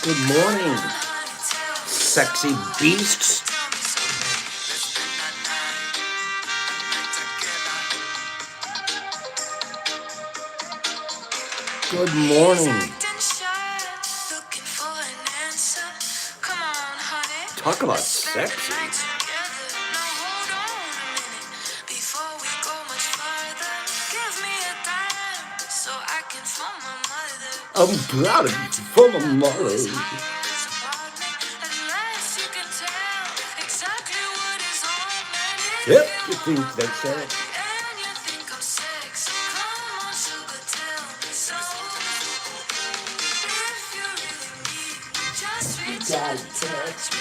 Good morning, sexy beasts. Good morning. Talk about sexy. I'm proud of you for my mother. Yep, you think that's it. Gotta touch me.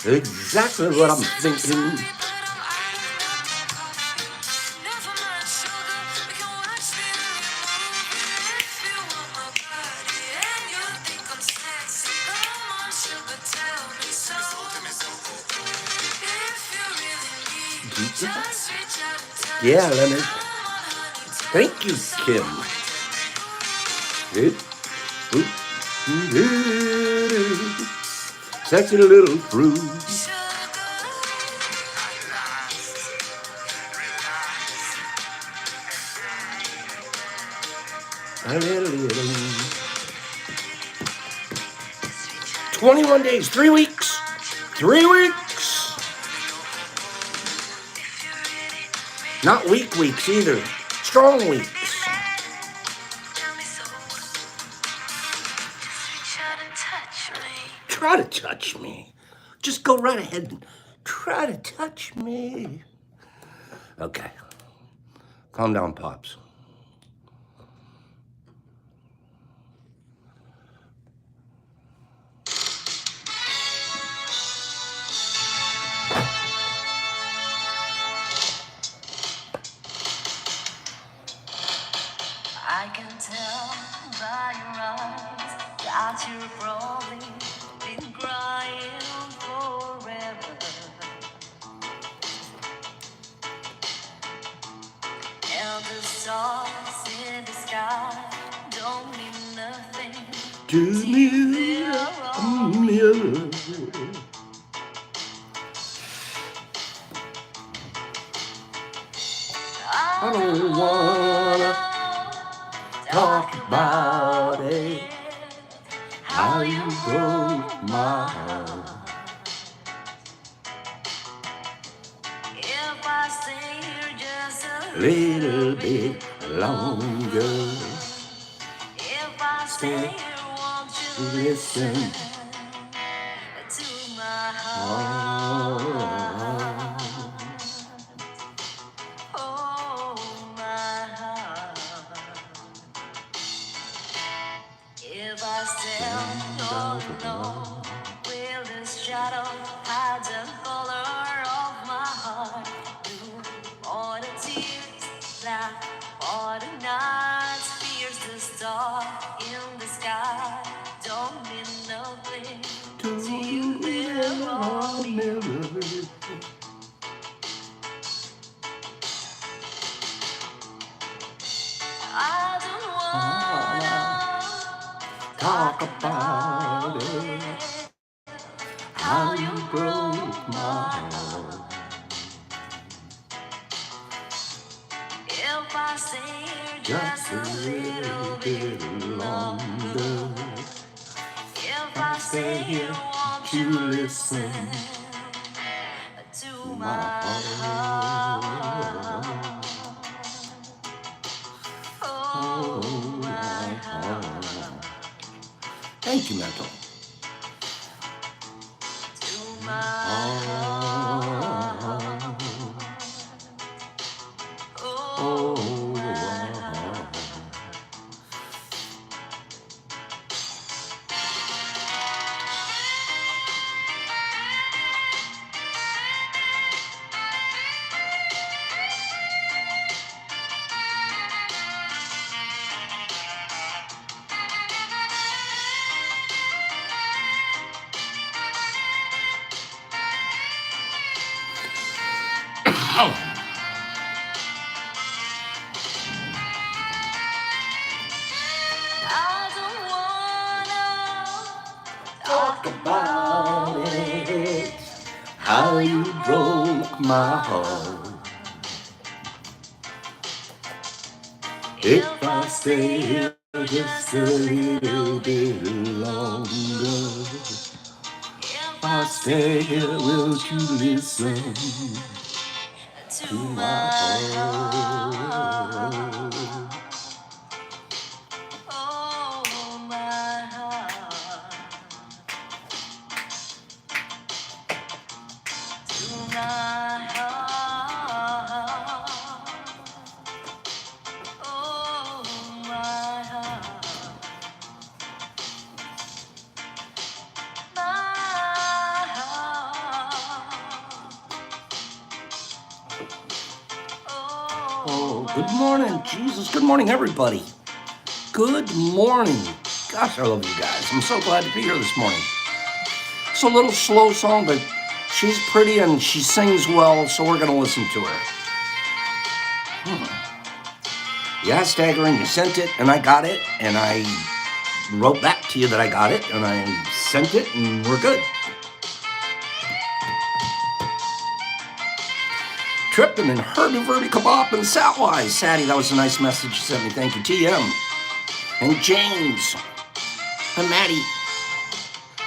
Exactly what I'm thinking. Yeah, Leonard. Thank you, Kim. Sexy little fruit. A little. 21 days, 3 weeks. 3 weeks. Not weeks either. Strong weeks. Try to touch me. Just go right ahead and try to touch me. Okay. Calm down, Pops. I can tell by your eyes that you've probably been crying forever. And the stars in the sky don't mean nothing To me, I don't wanna talk about it. How you broke my heart. If I stay here just a Little bit longer. If I stay here, won't you Listen. to my heart? Oh, my heart. If I stand alone, will this shadow hide the color of my heart? Do all the tears that all the nights pierce the star in the sky don't mean nothing to you, little me. I don't wanna Talk about it. How you broke my heart. If I stay here Just a little bit longer. If I stay here, won't you listen to my heart? Oh, my heart. Thank you, Mental. To my heart. Oh, my heart. I don't wanna talk about it. How you broke my heart. If I stay here just a little bit longer, if I stay here, will you listen to to my my heart. heart? Oh, my heart. To my heart. Oh, my heart. My heart. Oh, good morning, Jesus. Good morning, everybody. Good morning. Gosh, I love you guys. I'm so glad to be here this morning. It's a little slow song, but she's pretty and she sings well, so we're going to listen to her. Yeah, staggering. You sent it, and I got it, and I wrote back to you that I got it, and I sent it, and we're good. Trippin' and Herbie Verby Kabop and Satwise. Sadie, that was a nice message you sent me. Thank you. TM and James and Maddie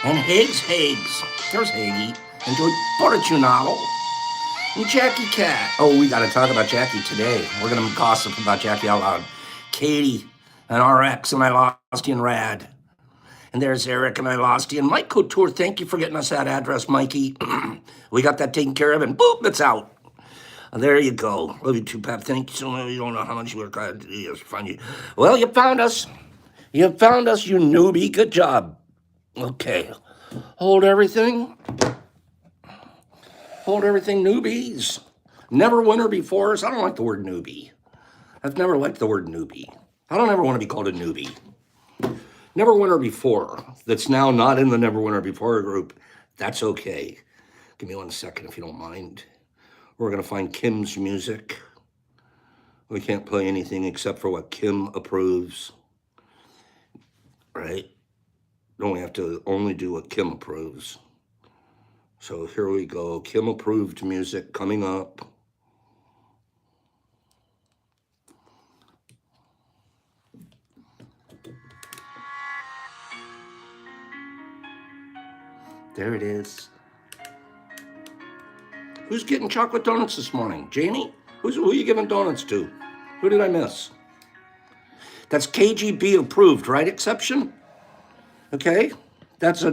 and Higgs. There's Haggy and Joy Fortunado and Jackie Cat. Oh, we got to talk about Jackie today. We're going to gossip about Jackie out loud. Katie and RX and I lost you and Rad. And there's Eric and I lost you. And Mike Couture, thank you for getting us that address, Mikey. We got that taken care of, and boop, it's out. There you go. Love you too, Pap. Thank you so much. You don't know how much work I had to do to find you. Well, you found us. You found us, you newbie. Good job. Okay. Hold everything. Hold everything, newbies. Never winner before us. I don't like the word newbie. I've never liked the word newbie. I don't ever want to be called a newbie. Never winner before. That's now not in the never winner before group. That's okay. Give me 1 second if you don't mind. We're going to find Kim's music. We can't play anything except for what Kim approves. Right? Don't we have to only do what Kim approves? So here we go. Kim approved music coming up. There it is. Who's getting chocolate donuts this morning? Janie? Who are you giving donuts to? Who did I miss? That's KGB approved, right? Exception? Okay? That's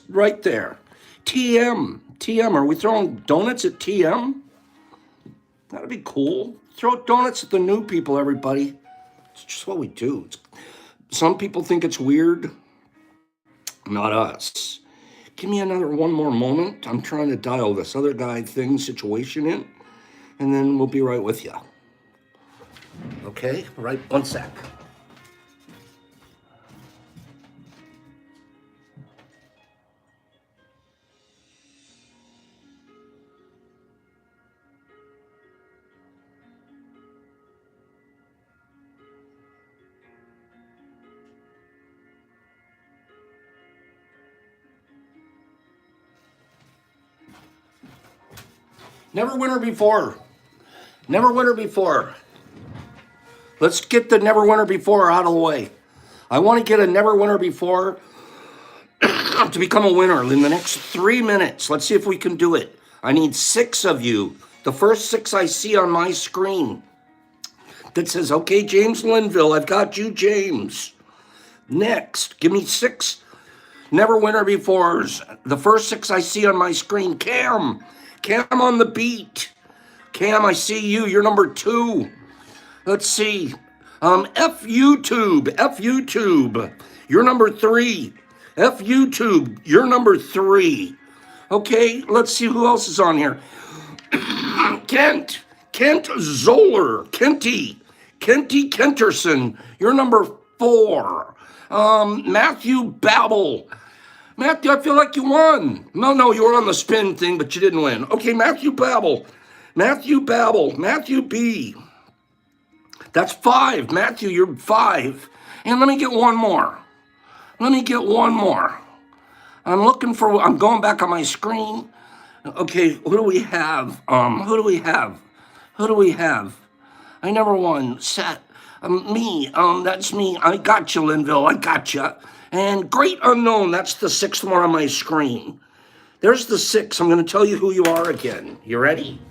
right there. TM, are we throwing donuts at TM? That'd be cool. Throw donuts at the new people, everybody. It's just what we do. Some people think it's weird. Not us. Give me one more moment. I'm trying to dial this other guy situation in, and then we'll be right with you. Okay? Right, 1 sec. Never winner before. Never winner before. Let's get the never winner before out of the way. I want to get a never winner before to become a winner in the next 3 minutes. Let's see if we can do it. I need 6 of you. The first 6 I see on my screen that says, okay, James Linville, I've got you, James. Next, give me 6 never winner befores. The first 6 I see on my screen. Cam on the beat. Cam, I see you. You're number 2. Let's see. F YouTube. You're number 3. F YouTube. You're number 3. Okay, let's see who else is on here. Kent Zoller. Kenty Kenterson. You're number 4. Matthew Babel. Matthew, I feel like you won. No, you were on the spin thing, but you didn't win. Okay, Matthew Babel. Matthew B. That's 5. Matthew, you're 5. And let me get one more. I'm going back on my screen. Okay, who do we have? I never won. Me. That's me. I got you, Linville. I got you. And Great Unknown, that's the 6th one on my screen. There's the 6. I'm going to tell you who you are again. You ready?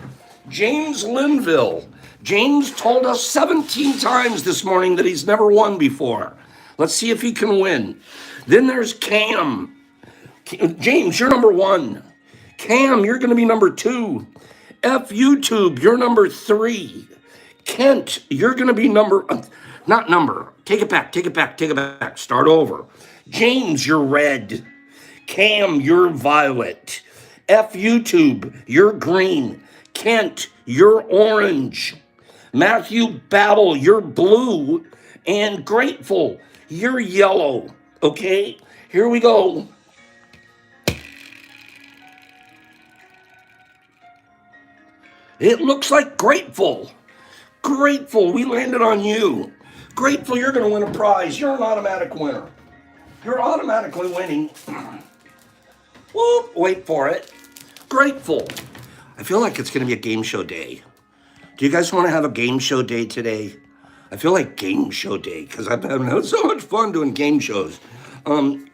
James Linville. James told us 17 times this morning that he's never won before. Let's see if he can win. Then there's Cam. James, you're number 1. Cam, you're going to be number 2. F YouTube, you're number 3. Kent, you're going to be take it back. Start over. James, you're red. Cam, you're violet. F YouTube, you're green. Kent, you're orange. Matthew Babel, you're blue. And Grateful, you're yellow. Okay, here we go. It looks like Grateful, we landed on you. Grateful, you're going to win a prize. You're an automatic winner. You're automatically winning. Whoop, wait for it. Grateful. I feel like it's going to be a game show day. Do you guys want to have a game show day today? I feel like game show day because I've had so much fun doing game shows.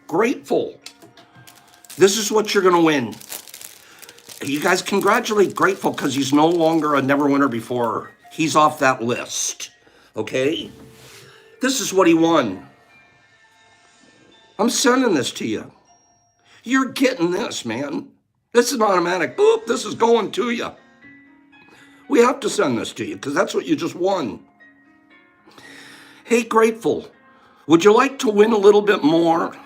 Grateful. This is what you're going to win. You guys congratulate Grateful because he's no longer a never winner before. He's off that list. Okay? This is what he won. I'm sending this to you. You're getting this, man. This is an automatic. Boop, this is going to you. We have to send this to you because that's what you just won. Hey, Grateful, would you like to win a little bit more?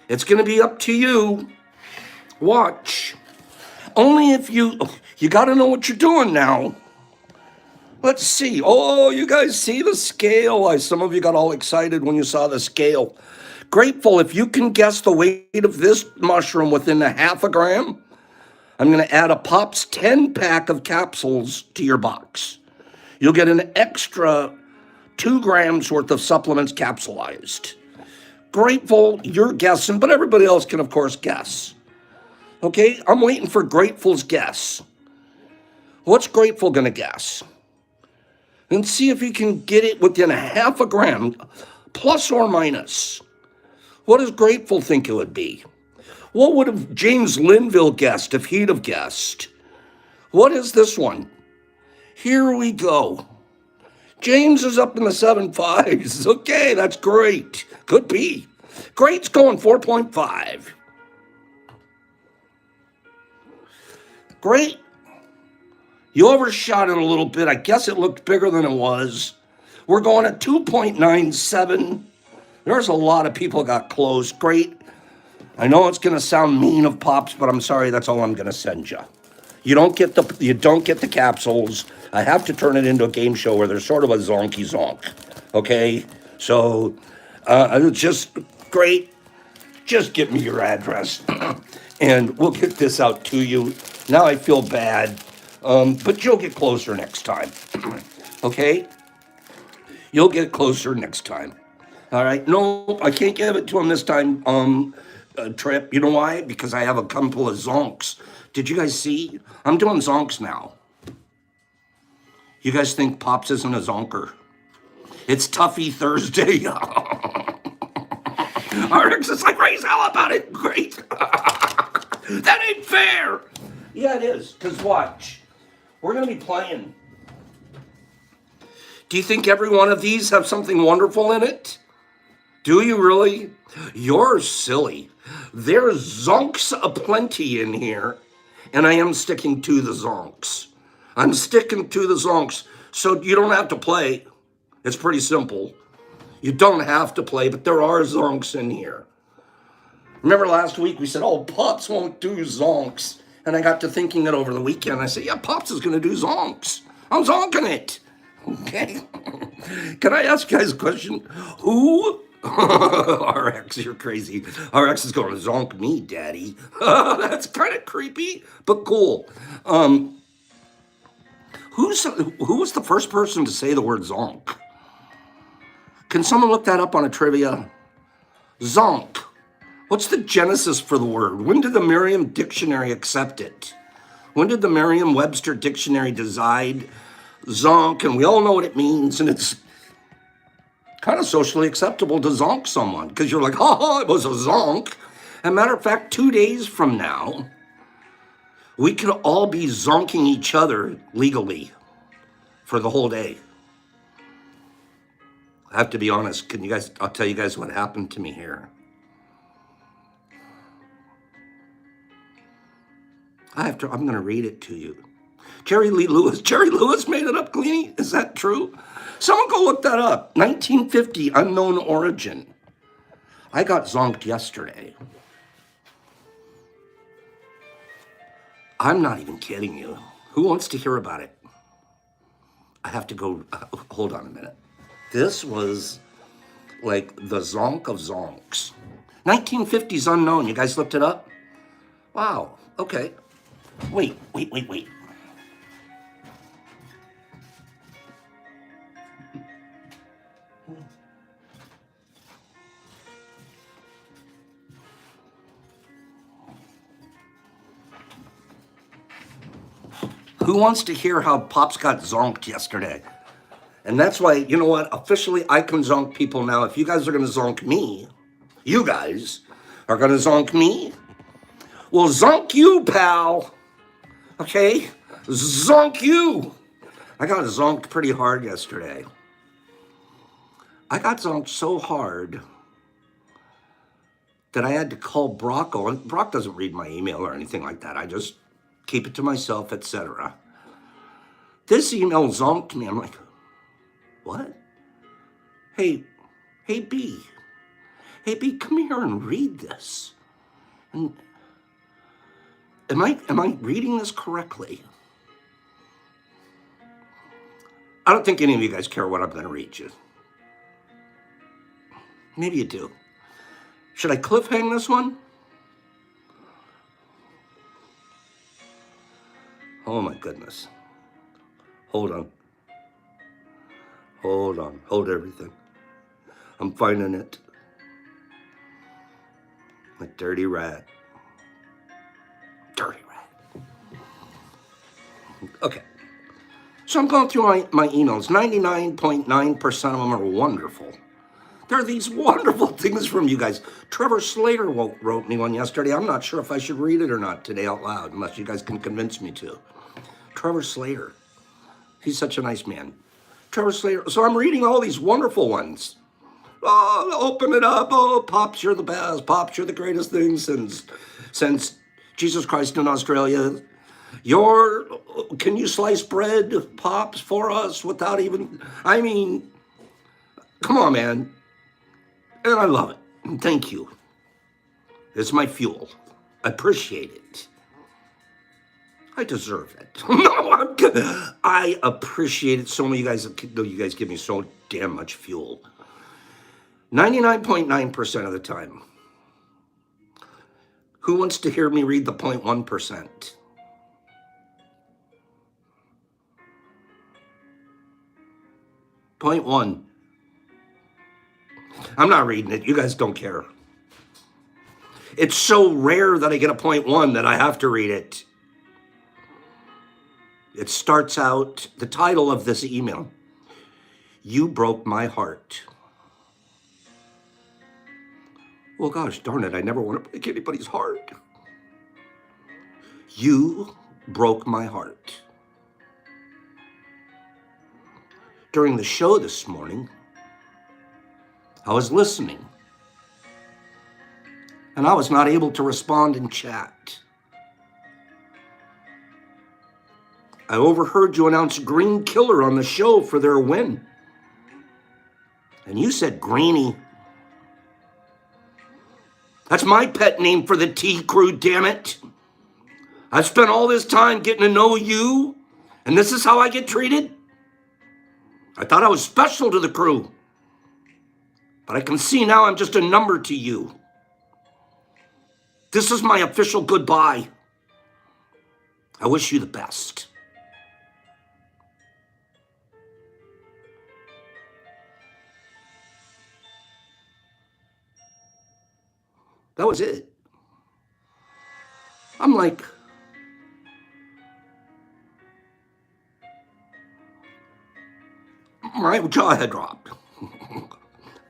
It's going to be up to you. Watch. Only if you got to know what you're doing now. Let's see. Oh, you guys see the scale. Some of you got all excited when you saw the scale. Grateful, if you can guess the weight of this mushroom within a half a gram, I'm going to add a Pops 10-pack of capsules to your box. You'll get an extra 2 grams worth of supplements capsulized. Grateful, you're guessing, but everybody else can, of course, guess. Okay, I'm waiting for Grateful's guess. What's Grateful going to guess? And see if he can get it within a half a gram, plus or minus. What does Grateful think it would be? What would have James Linville guessed if he'd have guessed? What is this one? Here we go. James is up in the 7.5s. Okay, that's great. Could be. Great's going 4.5. Great. You overshot it a little bit. I guess it looked bigger than it was. We're going at 2.97. There's a lot of people got close. Great. I know it's going to sound mean of Pops, but I'm sorry. That's all I'm going to send you. You don't get the capsules. I have to turn it into a game show where there's sort of a zonky zonk. Okay? So, it's just great. Just give me your address and we'll get this out to you. Now I feel bad, but you'll get closer next time. Okay? You'll get closer next time. All right? No, I can't give it to him this time, Trip. You know why? Because I have a couple of zonks. Did you guys see? I'm doing zonks now. You guys think Pops isn't a zonker? It's Tuffy Thursday. RX is like, raise hell about it. Great. That ain't fair. Yeah, it is. Because watch. We're going to be playing. Do you think every one of these have something wonderful in it? Do you really? You're silly. There's zonks aplenty in here, and I am sticking to the zonks. I'm sticking to the zonks, so you don't have to play. It's pretty simple. You don't have to play, but there are zonks in here. Remember last week we said, oh, Pops won't do zonks. And I got to thinking it over the weekend. I said, yeah, Pops is going to do zonks. I'm zonking it. Okay. Can I ask you guys a question? Who? RX, you're crazy. RX is going to zonk me, Daddy. That's kind of creepy, but cool. Who was the first person to say the word zonk? Can someone look that up on a trivia? Zonk. What's the genesis for the word? When did the Merriam Dictionary accept it? When did the Merriam-Webster Dictionary decide zonk? And we all know what it means, and it's kind of socially acceptable to zonk someone because you're like, oh, it was a zonk. As a matter of fact, 2 days from now, we could all be zonking each other legally for the whole day. I have to be honest. I'll tell you guys what happened to me here. I'm going to read it to you. Jerry Lee Lewis. Jerry Lewis made it up, Cleany? Is that true? Someone go look that up. 1950, unknown origin. I got zonked yesterday. I'm not even kidding you. Who wants to hear about it? I have to go. Hold on a minute. This was like the zonk of zonks. 1950s unknown. You guys looked it up? Wow. Okay. Wait. Who wants to hear how Pops got zonked yesterday? And that's why, you know what? Officially, I can zonk people now. If you guys are going to zonk me, you guys are going to zonk me, well, zonk you, pal. Okay? Zonk you. I got zonked pretty hard yesterday. I got zonked so hard that I had to call Brocco. And Brock doesn't read my email or anything like that. I just keep it to myself, etc. This email zonked me. I'm like, what? Hey, B. Hey, B, come here and read this. And am I reading this correctly? I don't think any of you guys care what I'm going to read you. Maybe you do. Should I cliffhang this one? Oh my goodness. Hold on. Hold everything. I'm finding it. A dirty rat. Okay. So I'm going through my emails. 99.9% of them are wonderful. There are these wonderful things from you guys. Trevor Slater wrote me one yesterday. I'm not sure if I should read it or not today out loud, unless you guys can convince me to. Trevor Slater. He's such a nice man. Trevor Slater. So I'm reading all these wonderful ones. Oh, open it up. Oh, Pops, you're the best. Pops, you're the greatest thing since Jesus Christ in Australia. Can you slice bread, Pops, for us without even, come on, man. And I love it. Thank you. It's my fuel. I appreciate it. I deserve it. No, I'm good. I appreciate it so much. You guys give me so damn much fuel. 99.9% of the time. Who wants to hear me read the 0.1%? Point one. I'm not reading it. You guys don't care. It's so rare that I get a 0.1 that I have to read it. It starts out, the title of this email, You Broke My Heart. Well, gosh darn it, I never want to break anybody's heart. You broke my heart. During the show this morning, I was listening, and I was not able to respond in chat. I overheard you announce Green Killer on the show for their win. And you said Greenie. That's my pet name for the T Crew, damn it. I've spent all this time getting to know you, and this is how I get treated? I thought I was special to the crew. But I can see now I'm just a number to you. This is my official goodbye. I wish you the best. That was it. I'm like, my jaw had dropped.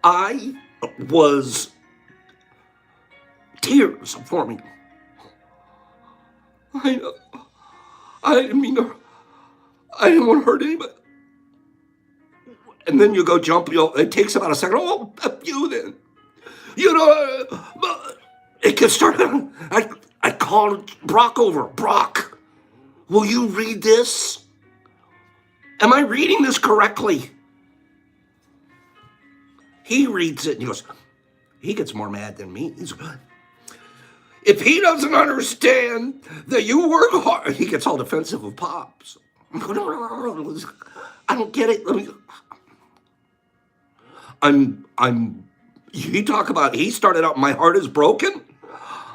I was tears forming. I didn't mean to. I didn't want to hurt anybody. And then you go jump. It takes about a second. Oh, F you then. It gets started. I called Brock over. Brock, will you read this? Am I reading this correctly? He reads it and he goes, he gets more mad than me. He's like, if he doesn't understand that you work hard, he gets all defensive of Pops. I don't get it. You talk about, he started out, my heart is broken.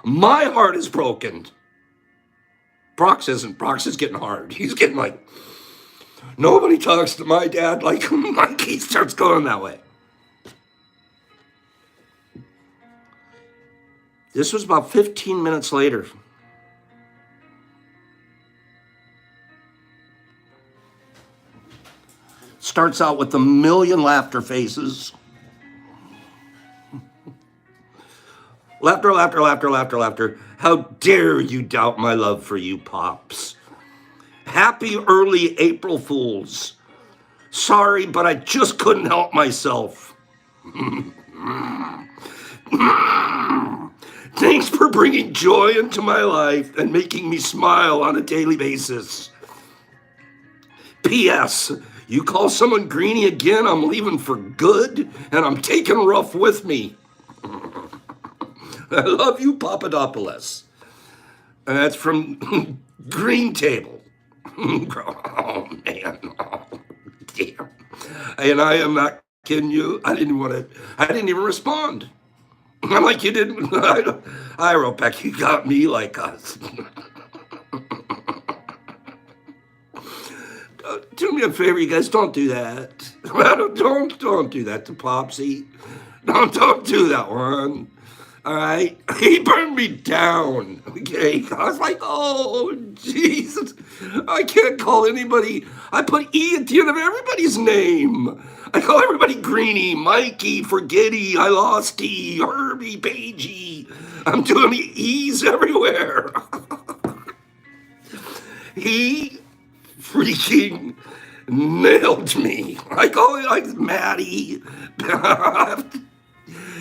My heart is broken. Brock's isn't. Brock's is getting hard. He's getting like, nobody talks to my dad like he starts going that way. This was about 15 minutes later. Starts out with a million laughter faces. Laughter, laughter, laughter, laughter, laughter. How dare you doubt my love for you, Pops. Happy early April Fools. Sorry, but I just couldn't help myself. Thanks for bringing joy into my life and making me smile on a daily basis. P.S. You call someone Greenie again, I'm leaving for good, and I'm taking Ruff with me. I love you, Papadopoulos. And that's from Green Table. Oh, man. Oh, damn. And I am not kidding you. I didn't even respond. I'm like, you didn't. I wrote back, you got me like us. Do me a favor, you guys, don't do that. Don't do that to Popsy. Don't do that one. All right, he burned me down. Okay, I was like, oh Jesus, I can't call anybody. I put E at the end of everybody's name. I call everybody Greenie, Mikey, Forgetty, I lost E, Herbie, Pagey. I'm doing the E's everywhere. He freaking nailed me. I call it like Maddie.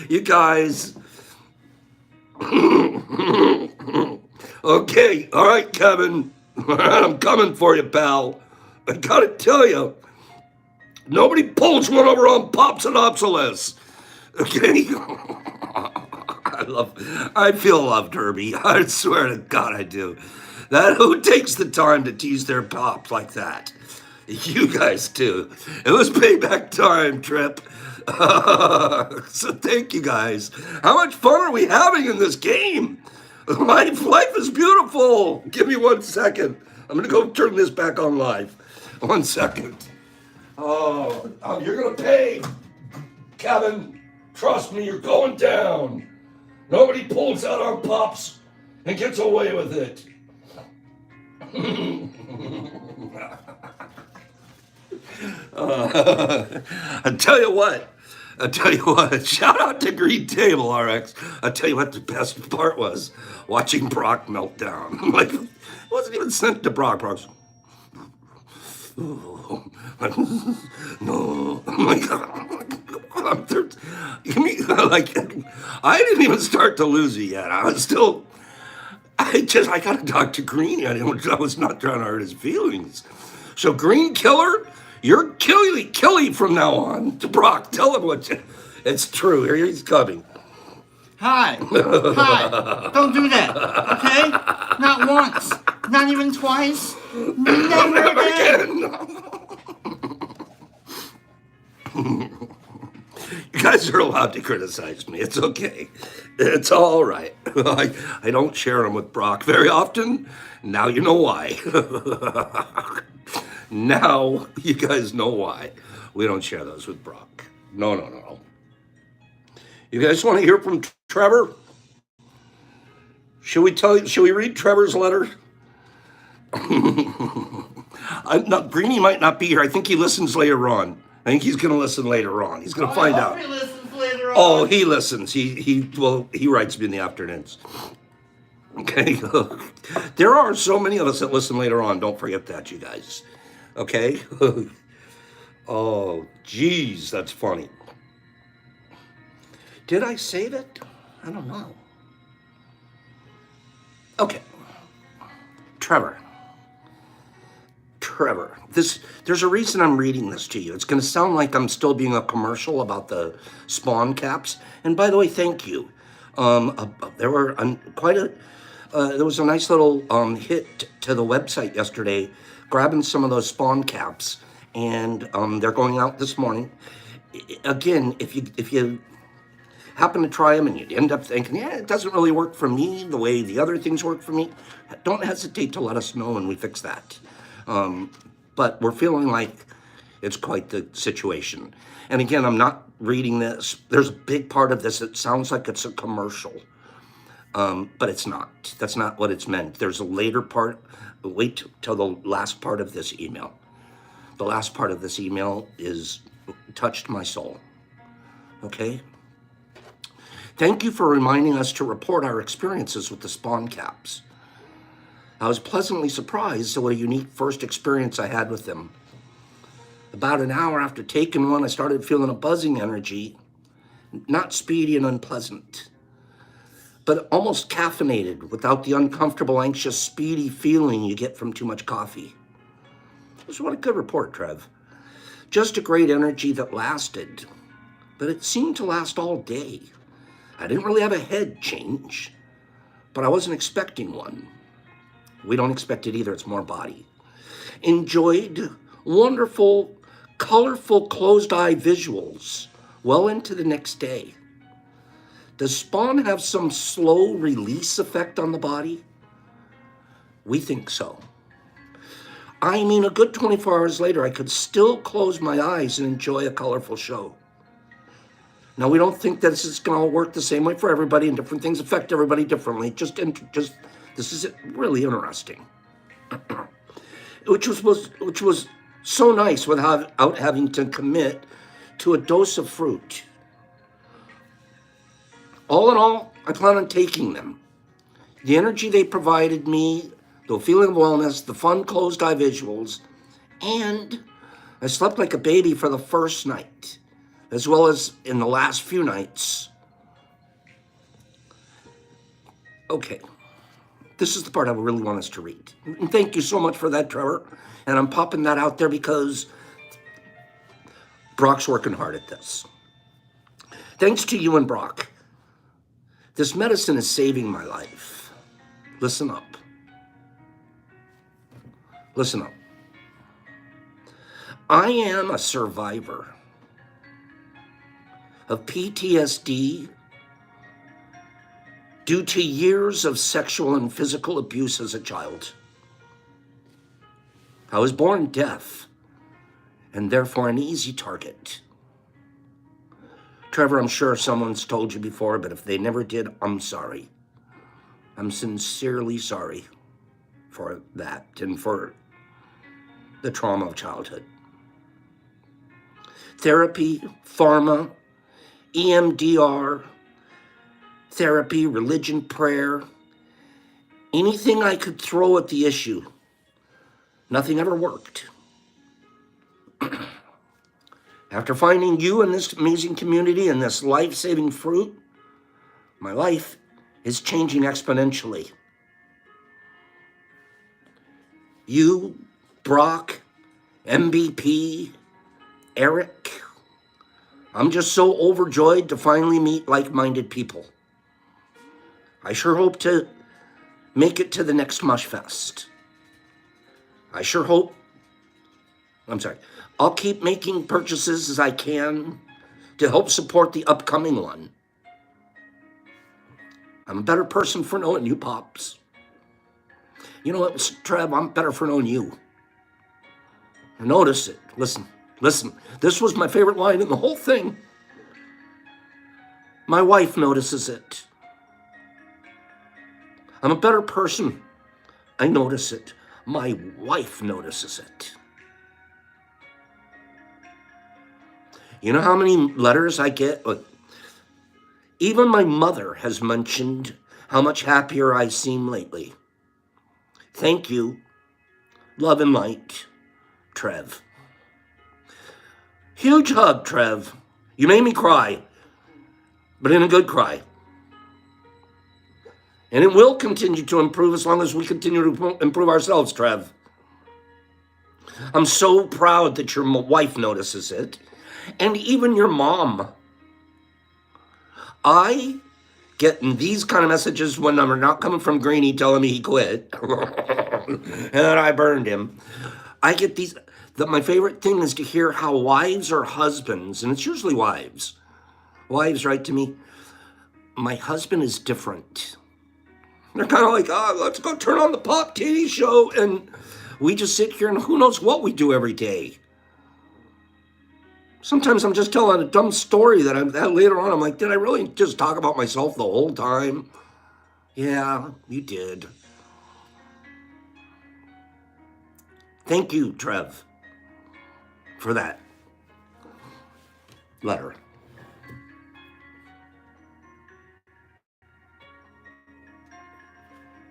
You guys. Okay, all right, Kevin. I'm coming for you, pal. I gotta tell you, nobody pulls one over on Pops and Obsolescence. Okay? I feel loved, Herbie. I swear to God I do. Who takes the time to tease their pops like that? You guys do. It was payback time, Trip. So thank you guys. How much fun are we having in this game? Life is beautiful. Give me 1 second. I'm going to go turn this back on live. 1 second. Oh, you're going to pay. Kevin, trust me, you're going down. Nobody pulls out on Pops and gets away with it. I tell you what, I tell you what, shout out to Green Table RX. I tell you what, the best part was watching Brock melt down. Like, it wasn't even sent to Brock. Brock's, no, I'm like, like, I didn't even start to lose it yet. I was still, I got to talk to Green. I was not trying to hurt his feelings. So Green Killer, you're Killy from now on to Brock. Tell him it's true. Here he's coming. Hi. Hi. Don't do that. Okay? Not once. Not even twice. Never again. You guys are allowed to criticize me. It's okay. It's all right. I don't share them with Brock very often. Now you know why. Now you guys know why we don't share those with Brock. No. You guys want to hear from Trevor? Should we read Trevor's letter? Greenie might not be here. I think he listens later on. I think he's going to listen later on. He's going to find out. He listens later on. Oh, he listens. He writes me in the afternoons. Okay. There are so many of us that listen later on. Don't forget that, you guys. Okay. Oh, geez, that's funny. Did I save it? I don't know. Okay. Trevor, there's a reason I'm reading this to you. It's going to sound like I'm still being a commercial about the spawn caps. And by the way, thank you. There was a nice little hit to the website yesterday, grabbing some of those spawn caps, and they're going out this morning. Again, if you happen to try them and you end up thinking, yeah, it doesn't really work for me the way the other things work for me, don't hesitate to let us know and we fix that. But we're feeling like it's quite the situation. And again, I'm not reading this. There's a big part of this that sounds like it's a commercial, but it's not. That's not what it's meant. There's a later part. Wait till the last part of this email. The last part of this email touched my soul. Okay? Thank you for reminding us to report our experiences with the spawn caps. I was pleasantly surprised at what a unique first experience I had with them. About an hour after taking one, I started feeling a buzzing energy, not speedy and unpleasant, but almost caffeinated without the uncomfortable, anxious, speedy feeling you get from too much coffee. So what a good report, Trev. Just a great energy that lasted, but it seemed to last all day. I didn't really have a head change, but I wasn't expecting one. We don't expect it either, it's more body. Enjoyed wonderful, colorful, closed-eye visuals well into the next day. Does spawn have some slow release effect on the body? We think so. I mean, a good 24 hours later, I could still close my eyes and enjoy a colorful show. Now, we don't think that this is going to work the same way for everybody, and different things affect everybody differently. Just this is really interesting. which was so nice without having to commit to a dose of fruit. All in all, I plan on taking them. The energy they provided me, the feeling of wellness, the fun closed-eye visuals, and I slept like a baby for the first night, as well as in the last few nights. Okay, this is the part I really want us to read. And thank you so much for that, Trevor. And I'm popping that out there because Brock's working hard at this. Thanks to you and Brock. This medicine is saving my life. Listen up. Listen up. I am a survivor of PTSD due to years of sexual and physical abuse as a child. I was born deaf and therefore an easy target. Trevor, I'm sure someone's told you before, but if they never did, I'm sorry. I'm sincerely sorry for that and for the trauma of childhood. Therapy, pharma, EMDR, therapy, religion, prayer, anything I could throw at the issue. Nothing ever worked. After finding you in this amazing community and this life-saving fruit, my life is changing exponentially. You, Brock, MVP, Eric, I'm just so overjoyed to finally meet like-minded people. I sure hope to make it to the next Mush Fest. I'll keep making purchases as I can to help support the upcoming one. I'm a better person for knowing you, Pops. You know what, Trev, I'm better for knowing you. Notice it. Listen. This was my favorite line in the whole thing. My wife notices it. I'm a better person. I notice it. My wife notices it. You know how many letters I get? Even my mother has mentioned how much happier I seem lately. Thank you. Love and light, Trev. Huge hug, Trev. You made me cry, but in a good cry. And it will continue to improve as long as we continue to improve ourselves, Trev. I'm so proud that your wife notices it, and even your mom. I get these kind of messages when I'm not coming from Greeny telling me he quit, and I burned him. I get these. My favorite thing is to hear how wives or husbands, and it's usually wives write to me, my husband is different. They're kind of like, let's go turn on the Pop TV show, and we just sit here and who knows what we do every day. Sometimes I'm just telling a dumb story that later on I'm like, did I really just talk about myself the whole time? Yeah, you did. Thank you, Trev, for that letter.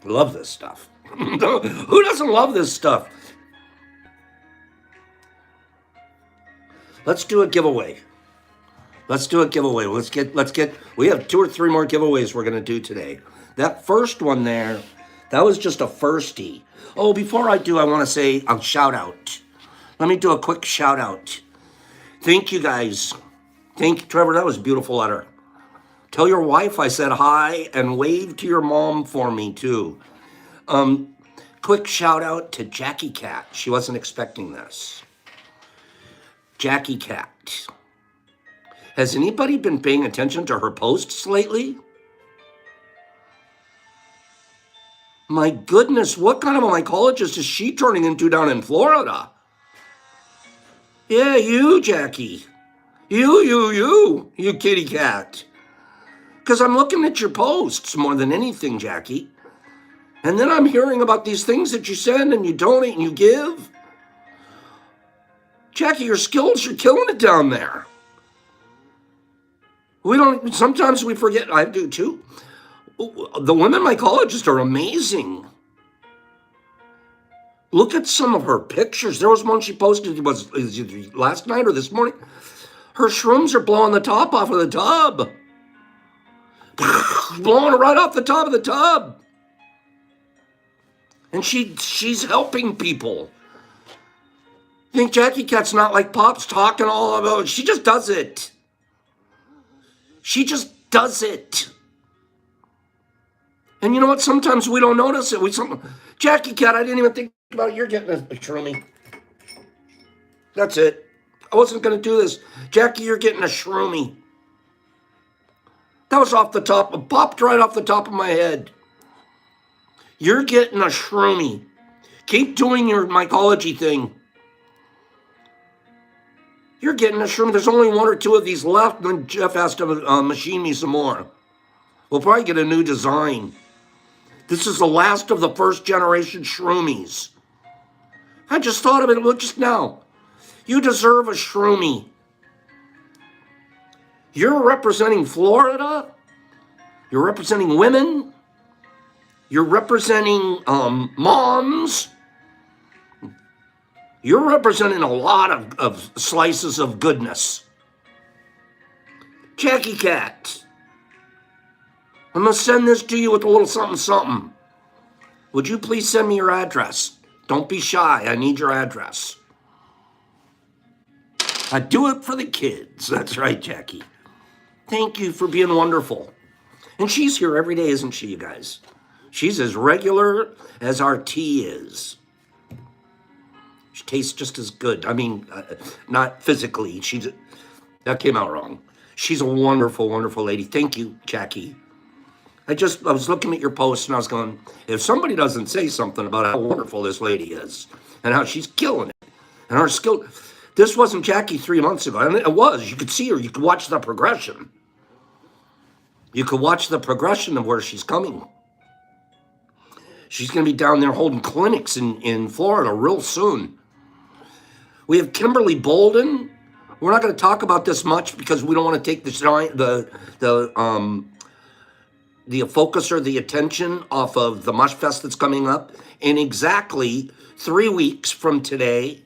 Love this stuff. Who doesn't love this stuff? Let's do a giveaway. We have 2 or 3 more giveaways we're going to do today. That first one there, that was just a firstie. Oh, before I do, I want to say a shout out. Let me do a quick shout out. Thank you guys. Thank you, Trevor. That was a beautiful letter. Tell your wife I said hi and wave to your mom for me too. Quick shout out to Jackie Cat. She wasn't expecting this. Jackie Cat. Has anybody been paying attention to her posts lately? My goodness, what kind of a mycologist is she turning into down in Florida? Yeah, you, Jackie. You kitty cat. Because I'm looking at your posts more than anything, Jackie. And then I'm hearing about these things that you send and you donate and you give. Jackie, your skills are killing it down there. Sometimes we forget, I do too. The women mycologists are amazing. Look at some of her pictures. There was one she posted, was it last night or this morning? Her shrooms are blowing the top off of the tub. Blowing right off the top of the tub. And she's helping people. I think Jackie Cat's not like Pops talking all about it. She just does it. She just does it. And you know what? Sometimes we don't notice it. Jackie Cat, I didn't even think about it. You're getting a shroomy. That's it. I wasn't going to do this. Jackie, you're getting a shroomy. That was off the top. Popped right off the top of my head. You're getting a shroomy. Keep doing your mycology thing. You're getting a shroom. There's only 1 or 2 of these left, and then Jeff has to machine me some more. We'll probably get a new design. This is the last of the first generation shroomies. I just thought of it just now. You deserve a shroomie. You're representing Florida. You're representing women. You're representing moms. You're representing a lot of slices of goodness. Jackie Cat, I'm going to send this to you with a little something, something. Would you please send me your address? Don't be shy. I need your address. I do it for the kids. That's right, Jackie. Thank you for being wonderful. And she's here every day, isn't she, you guys? She's as regular as our tea is. She tastes just as good. I mean, not physically. That came out wrong. She's a wonderful, wonderful lady. Thank you, Jackie. I was looking at your post and I was going, if somebody doesn't say something about how wonderful this lady is and how she's killing it and her skill. This wasn't Jackie 3 months ago. And it was. You could see her. You could watch the progression. You could watch the progression of where she's coming. She's going to be down there holding clinics in Florida real soon. We have Kimberly Bolden. We're not going to talk about this much because we don't want to take the focus or the attention off of the Mush Fest that's coming up in exactly 3 weeks from today.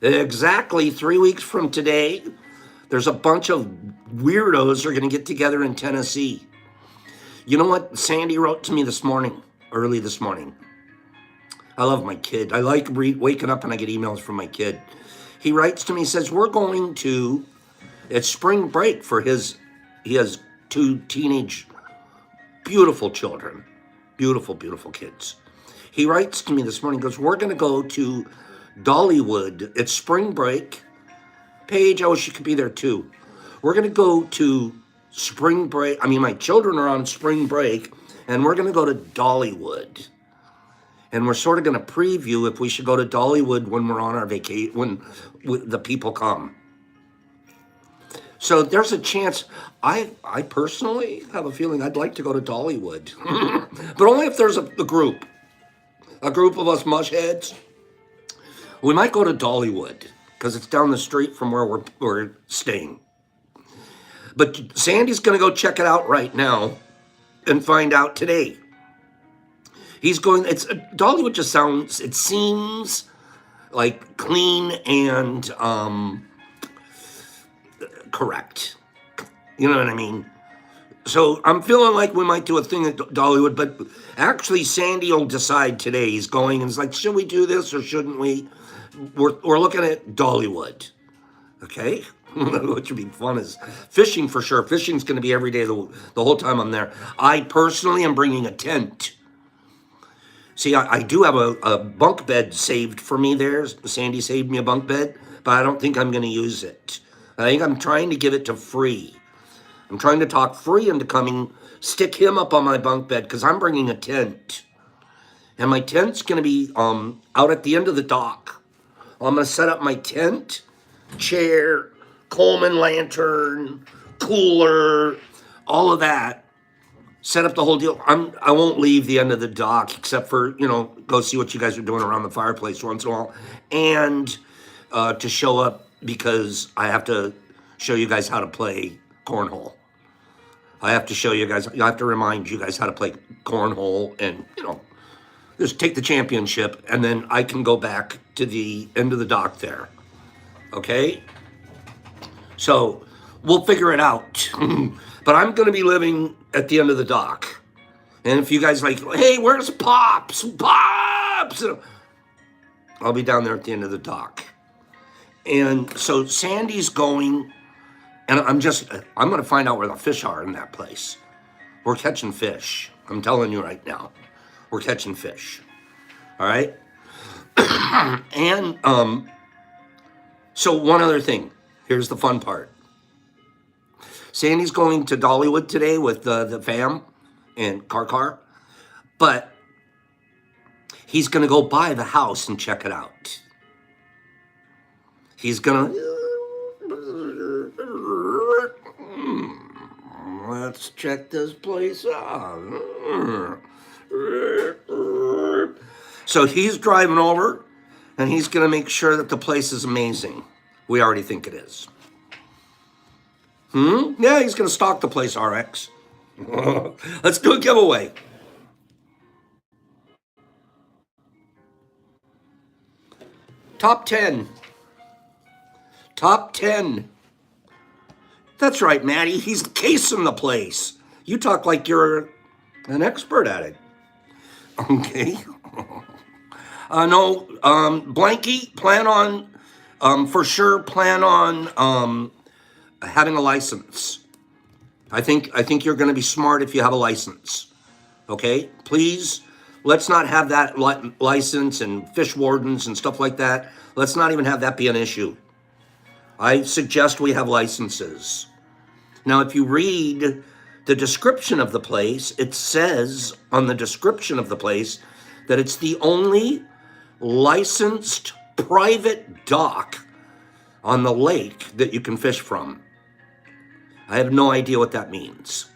Exactly 3 weeks from today, there's a bunch of weirdos are going to get together in Tennessee. You know what Sandy wrote to me early this morning? I love my kid. I like waking up and I get emails from my kid. He writes to me, says, it's spring break for he has 2 teenage, beautiful children. Beautiful, beautiful kids. He writes to me this morning, goes, we're going to go to Dollywood. It's spring break. Paige, I wish you could be there too. We're going to go to spring break. I mean, my children are on spring break, and we're going to go to Dollywood. And we're sort of going to preview if we should go to Dollywood when we're on our vacation, when the people come. So there's a chance. I personally have a feeling I'd like to go to Dollywood. But only if there's a group of us mushheads. We might go to Dollywood because it's down the street from where we're staying. But Sandy's going to go check it out right now and find out today. Dollywood it seems like clean and correct. You know what I mean? So I'm feeling like we might do a thing at Dollywood, but actually Sandy will decide today. He's going and it's like, should we do this or shouldn't we? We're looking at Dollywood, okay? Which would be fun is fishing for sure. Fishing's going to be every day the whole time I'm there. I personally am bringing a tent. See, I do have a bunk bed saved for me there. Sandy saved me a bunk bed, but I don't think I'm going to use it. I think I'm trying to give it to Free. I'm trying to talk Free into coming, stick him up on my bunk bed because I'm bringing a tent. And my tent's going to be out at the end of the dock. I'm going to set up my tent, chair, Coleman lantern, cooler, all of that. Set up the whole deal. I won't leave the end of the dock except for, go see what you guys are doing around the fireplace once in a while. And to show up because I have to show you guys how to play cornhole. I have to remind you guys how to play cornhole and, just take the championship, and then I can go back to the end of the dock there. Okay? So, we'll figure it out. But I'm going to be living at the end of the dock. And if you guys hey, where's Pops? Pops! I'll be down there at the end of the dock. And so Sandy's going, and I'm going to find out where the fish are in that place. We're catching fish. I'm telling you right now. We're catching fish. All right? And so one other thing. Here's the fun part. Sandy's going to Dollywood today with the fam and Car. But he's going to go buy the house and check it out. He's going to... Let's check this place out. So he's driving over, and he's going to make sure that the place is amazing. We already think it is. Yeah, he's going to stock the place, RX. Let's do a giveaway. Top 10. Top 10. That's right, Maddie. He's casing the place. You talk like you're an expert at it. Okay. No, Blanky, plan on, for sure, plan on having a license. I think you're going to be smart if you have a license. Okay? Please, let's not have that license and fish wardens and stuff like that. Let's not even have that be an issue. I suggest we have licenses. Now, if you read the description of the place, it says on the description of the place that it's the only licensed private dock on the lake that you can fish from. I have no idea what that means.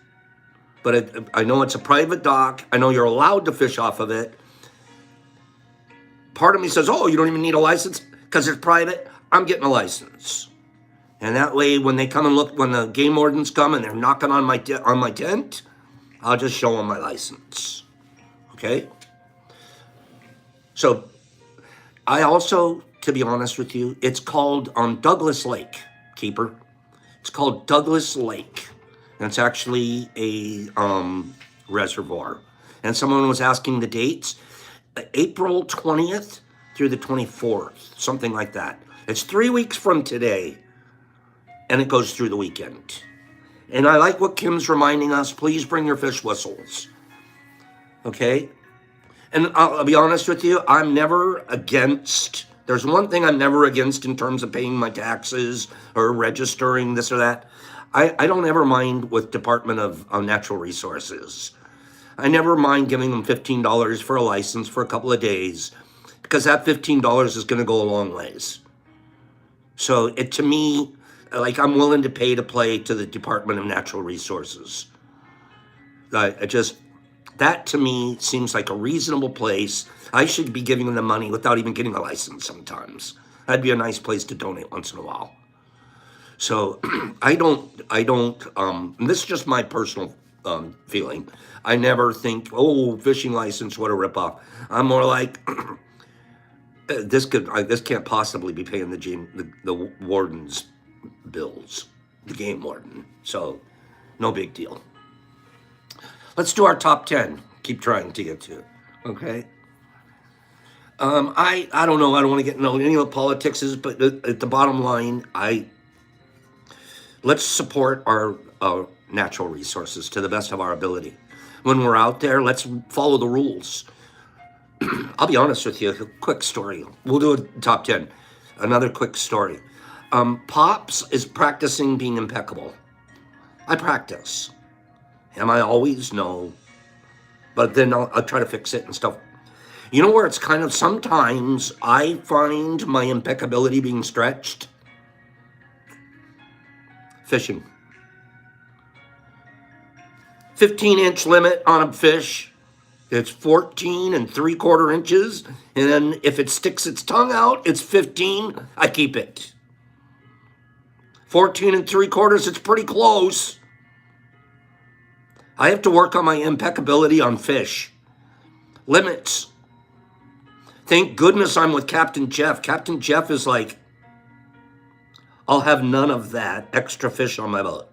But I know it's a private dock. I know you're allowed to fish off of it. Part of me says, oh, you don't even need a license because it's private. I'm getting a license. And that way, when they come and look, when the game wardens come and they're knocking on my tent, I'll just show them my license. Okay? So, I also, to be honest with you, it's called Douglas Lake, Keeper. It's called Douglas Lake. And it's actually a reservoir. And someone was asking the dates. April 20th through the 24th, something like that. It's 3 weeks from today. And it goes through the weekend. And I like what Kim's reminding us. Please bring your fish whistles. Okay? And I'll be honest with you, I'm never against. There's one thing I'm never against in terms of paying my taxes or registering this or that. I don't ever mind with Department of Natural Resources. I never mind giving them $15 for a license for a couple of days because that $15 is going to go a long ways. So to me, like, I'm willing to pay to play to the Department of Natural Resources. That to me seems like a reasonable place. I should be giving them the money without even getting a license sometimes. That'd be a nice place to donate once in a while. So I don't, and this is just my personal feeling. I never think, oh, fishing license, what a ripoff. I'm more like, this can't possibly be paying the warden's bills, the game warden. So no big deal. Let's do our top 10. Keep trying to get to it. Okay. I don't know. I don't want to get into any of the politics, but at the bottom line, let's support our natural resources to the best of our ability. When we're out there, let's follow the rules. I'll be honest with you. A quick story. We'll do a top 10. Another quick story. Pops is practicing being impeccable. I practice. Am I always? No. But then I'll try to fix it and stuff. You know where it's kind of, sometimes I find my impeccability being stretched? Fishing. 15-inch limit on a fish. It's 14 3/4 inches. And then if it sticks its tongue out, it's 15. I keep it. 14 3/4, it's pretty close. I have to work on my impeccability on fish. Limits. Thank goodness I'm with Captain Jeff. Captain Jeff is like, I'll have none of that extra fish on my boat.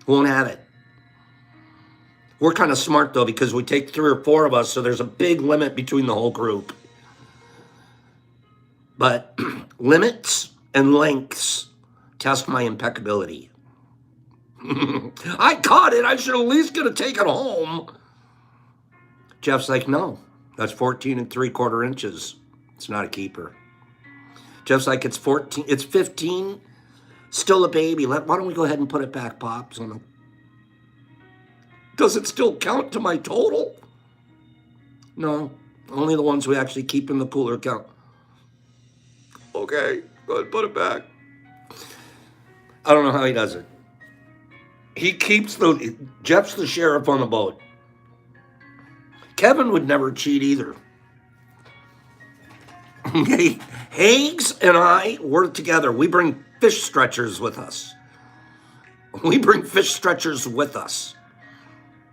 Won't have it. We're kind of smart, though, because we take 3 or 4 of us, so there's a big limit between the whole group. But limits and lengths test my impeccability. I caught it. I should at least get to take it home. Jeff's like, no, that's 14 3/4 inches. It's not a keeper. Jeff's like, it's 14, it's 15, still a baby. Why don't we go ahead and put it back, Pops? Does it still count to my total? No, only the ones we actually keep in the cooler count. Okay, go ahead and put it back. I don't know how he does it. He keeps Jeff's the sheriff on the boat. Kevin would never cheat either. Okay, Hags and I work together. We bring fish stretchers with us. We bring fish stretchers with us.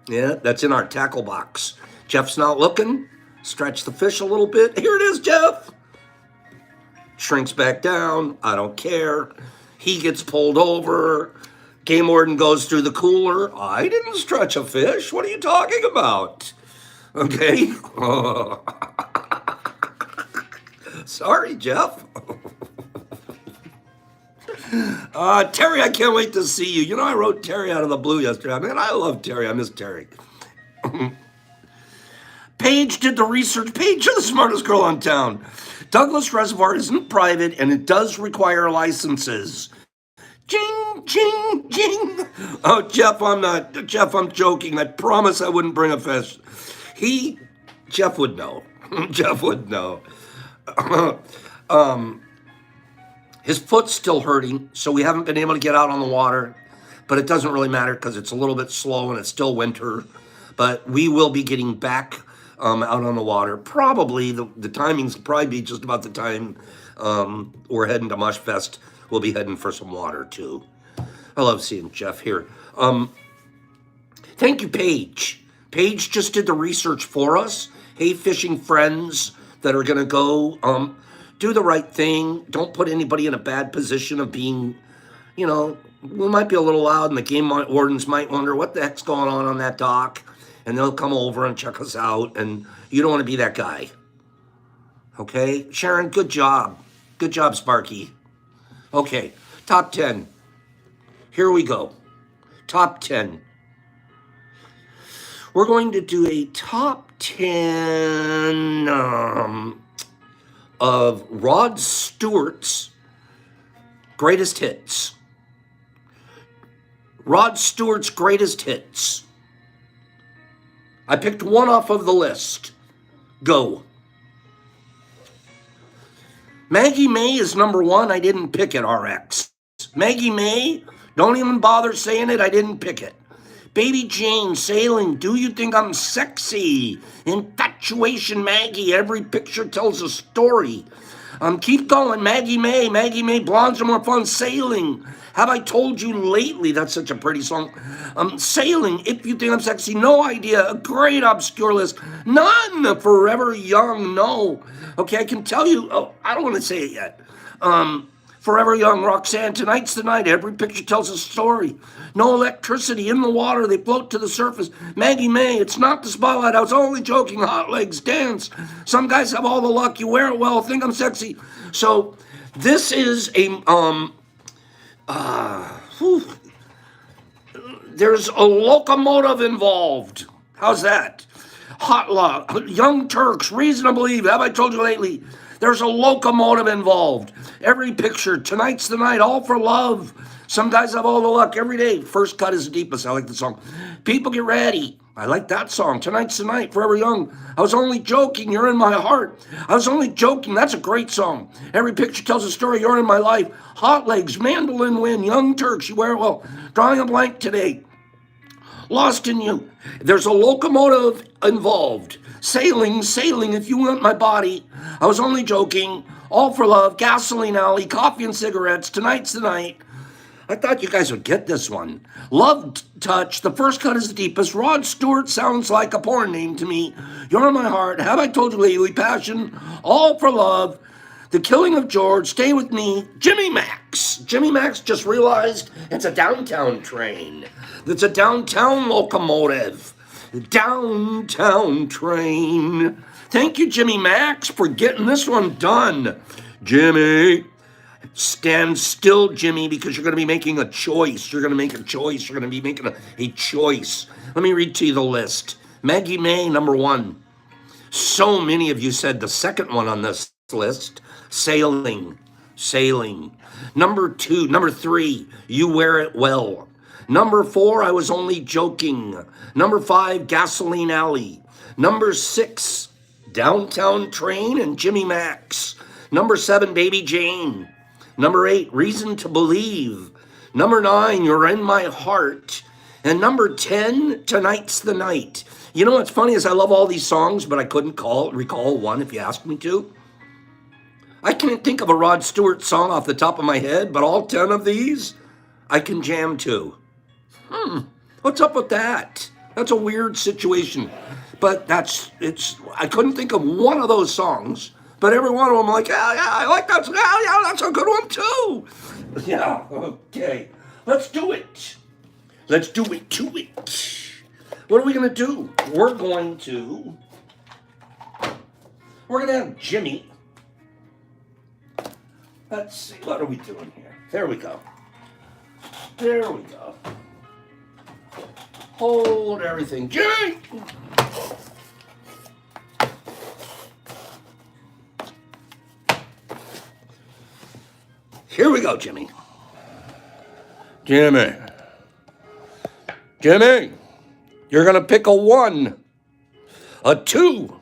Yeah, that's in our tackle box. Jeff's not looking. Stretch the fish a little bit. Here it is, Jeff. Shrinks back down. I don't care. He gets pulled over. Game warden goes through the cooler. I didn't stretch a fish. What are you talking about? Okay. Sorry, Jeff. Terry, I can't wait to see you. You know, I wrote Terry out of the blue yesterday. Man, I love Terry. I miss Terry. Paige did the research. Paige, you're the smartest girl in town. Douglas Reservoir isn't private, and it does require licenses. Jing, jing, jing. Oh, Jeff, I'm joking. I promise I wouldn't bring a fish. Jeff would know. Jeff would know. His foot's still hurting, so we haven't been able to get out on the water, but it doesn't really matter because it's a little bit slow and it's still winter, but we will be getting back out on the water. Probably, the timings will probably be just about the time we're heading to Mushfest. We'll be heading for some water, too. I love seeing Jeff here. Thank you, Paige. Paige just did the research for us. Hey, fishing friends that are going to go, do the right thing. Don't put anybody in a bad position of being, you know, we might be a little loud and the game wardens might wonder what the heck's going on that dock. And they'll come over and check us out. And you don't want to be that guy. Okay? Sharon, good job. Good job, Sparky. Okay, top 10. Here we go. Top 10. We're going to do a top 10 of Rod Stewart's greatest hits. Rod Stewart's greatest hits. I picked one off of the list. Go. Maggie May is number one. I didn't pick it, RX. Maggie May, don't even bother saying it. I didn't pick it. Baby Jane, Sailing, Do You Think I'm Sexy? Infatuation Maggie, Every Picture Tells a Story. Keep going, Maggie May, Blondes Are More Fun, Sailing. Have I Told You Lately? That's such a pretty song. Sailing, If You Think I'm Sexy, No Idea, a great obscure list. None, Forever Young, no. Okay, I can tell you, I don't want to say it yet. Forever Young, Roxanne, Tonight's the Night, Every Picture Tells a Story. No Electricity, In the Water, They Float to the Surface. Maggie May, It's Not the Spotlight, I Was Only Joking, Hot Legs, Dance. Some Guys Have All the Luck, You Wear It Well, Think I'm Sexy. So, this is a, there's a locomotive involved. How's that? Hot Love, Young Turks, Reason to Believe, Have I Told You Lately? There's a locomotive involved. Every Picture, Tonight's the Night, All for Love. Some Guys Have All the Luck, Every Day. First Cut is the Deepest. I like the song. People Get Ready. I like that song. Tonight's the Night, Forever Young. I Was Only Joking, You're in My Heart. I Was Only Joking, that's a great song. Every Picture Tells a Story, You're in My Life. Hot Legs, Mandolin Wind, Young Turks, You Wear It Well. Drawing a Blank Today. Lost in You. There's a locomotive involved. Sailing, If You Want My Body. I Was Only Joking. All for Love, Gasoline Alley, Coffee and Cigarettes, Tonight's the Night. I thought you guys would get this one. Love Touch, The First Cut is the Deepest. Rod Stewart sounds like a porn name to me. You're in My Heart, Have I Told You Lately, Passion, All for Love, The Killing of George, Stay With Me, Jimmy Max. Jimmy Max just realized it's a downtown train. It's a downtown locomotive. Downtown train. Thank you, Jimmy Max, for getting this one done. Jimmy, stand still, Jimmy, because you're going to be making a choice. You're going to make a choice. You're going to be making a choice. Let me read to you the list. Maggie May, number one. So many of you said the second one on this list. Sailing. Number three, You Wear It Well. Number 4, I Was Only Joking. Number 5, Gasoline Alley. Number 6, Downtown Train and Jimmy Max. Number 7, Baby Jane. Number 8, Reason to Believe. Number 9, You're in My Heart. And number 10, Tonight's the Night. You know what's funny is I love all these songs, but I couldn't recall one if you asked me to. I can't think of a Rod Stewart song off the top of my head, but all 10 of these, I can jam to. What's up with that? That's a weird situation. But I couldn't think of one of those songs, but every one of them, like, yeah, I like that. Yeah, that's a good one too. Yeah, okay. Let's do it. Let's do it to it. What are we going to do? We're going to have Jimmy. Let's see, what are we doing here? There we go. There we go. Hold everything. Jimmy! Here we go, Jimmy. Jimmy, you're going to pick a 1, a 2,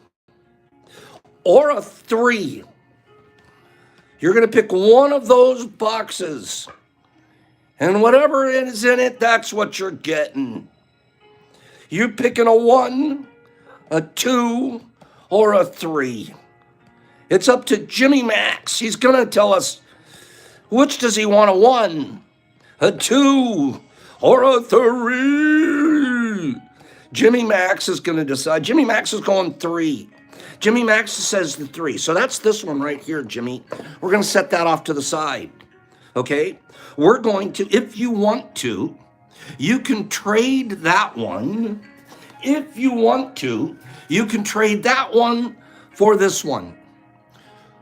or a 3. You're going to pick one of those boxes. And whatever is in it, that's what you're getting. You're picking a 1, a 2, or a 3. It's up to Jimmy Max. He's going to tell us which does he want, a 1, a 2, or a 3. Jimmy Max is going to decide. Jimmy Max is going 3. Jimmy Max says the 3. So that's this one right here, Jimmy. We're going to set that off to the side. Okay? We're going to, if you want to, you can trade that one. If you want to, you can trade that one for this one.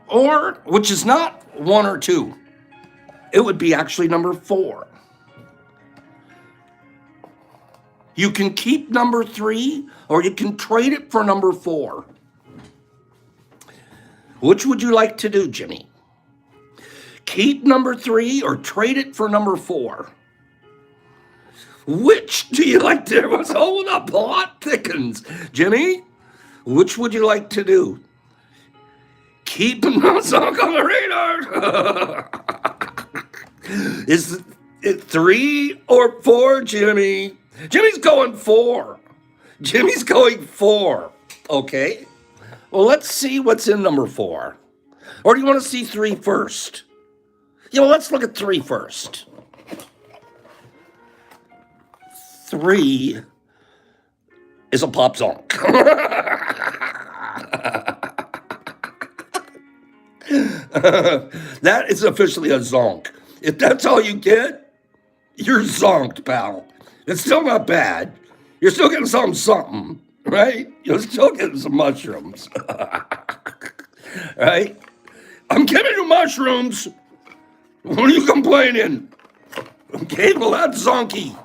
Or, which is not 1 or 2. It would be actually number 4. You can keep number 3, or you can trade it for number 4. Which would you like to do, Jimmy? Keep number 3 or trade it for number 4? Which do you like to do? Hold up, plot thickens. Jimmy, which would you like to do? Keep the song on the radar. Is it 3 or 4, Jimmy? Jimmy's going 4. Jimmy's going 4. Okay. Well, let's see what's in number 4. Or do you want to see 3 first? Yeah, well, let's look at 3 first. 3 is a pop song. That is officially a zonk. If that's all you get, you're zonked, pal. It's still not bad. You're still getting something, right? You're still getting some mushrooms. Right? I'm giving you mushrooms. What are you complaining? Okay, well, that's zonky.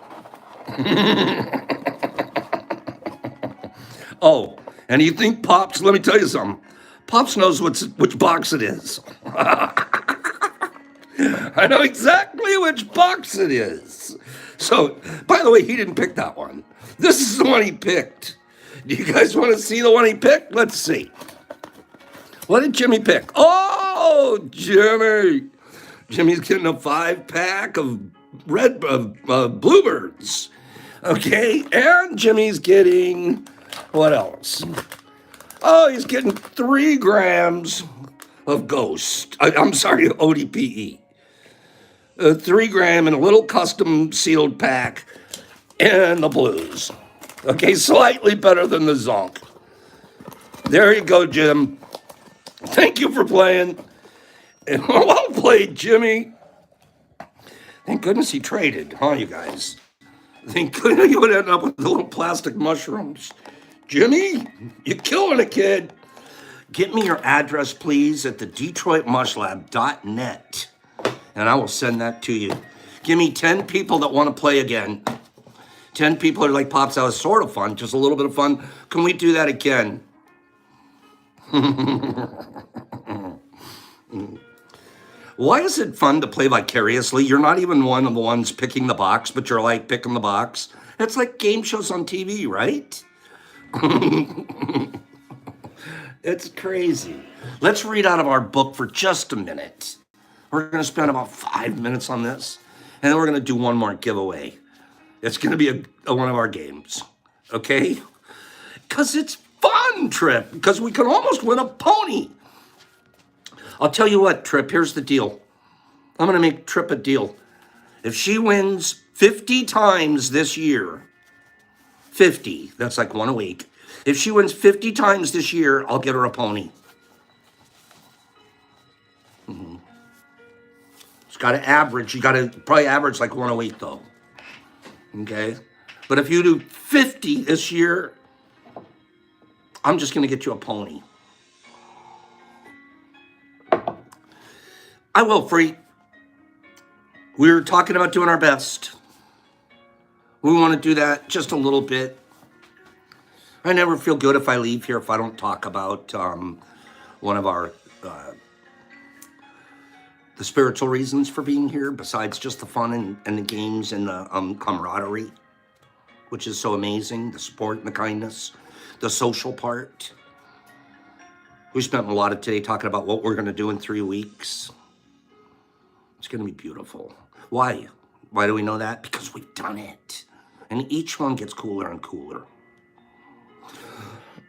Oh, and you think Pops, let me tell you something. Pops knows which box it is. I know exactly which box it is. So, by the way, he didn't pick that one. This is the one he picked. Do you guys want to see the one he picked? Let's see. What did Jimmy pick? Oh, Jimmy. Jimmy's getting a 5-pack of Bluebirds. Okay, and Jimmy's getting, what else? Oh, he's getting 3 grams of Ghost. I'm sorry, ODPE. 3 gram in a little custom sealed pack and the Blues. Okay, slightly better than the Zonk. There you go, Jim. Thank you for playing. And well played, Jimmy. Thank goodness he traded, huh, you guys? Thank goodness you would end up with the little plastic mushrooms. Jimmy, you're killing it, kid. Get me your address, please, at the DetroitMushLab.net, and I will send that to you. Give me 10 people that want to play again. 10 people are like, Pops, that was sort of fun, just a little bit of fun. Can we do that again? Why is it fun to play vicariously? You're not even one of the ones picking the box, but you're like picking the box. It's like game shows on TV, right? It's crazy. Let's read out of our book for just a minute. We're going to spend about 5 minutes on this, and then we're going to do one more giveaway. It's going to be one of our games, okay? Because it's fun, Trip, because we can almost win a pony. I'll tell you what, Trip, here's the deal. I'm going to make Trip a deal. If she wins 50 times this year, 50, that's like one a week. If she wins 50 times this year, I'll get her a pony. She's got to average. You got to probably average like one a week, though. Okay? But if you do 50 this year, I'm just going to get you a pony. I will, Free. We're talking about doing our best. We want to do that just a little bit. I never feel good if I leave here if I don't talk about one of our the spiritual reasons for being here, besides just the fun and the games and the camaraderie, which is so amazing, the support and the kindness, the social part. We spent a lot of today talking about what we're going to do in 3 weeks. It's going to be beautiful. Why? Why do we know that? Because we've done it. And each one gets cooler and cooler.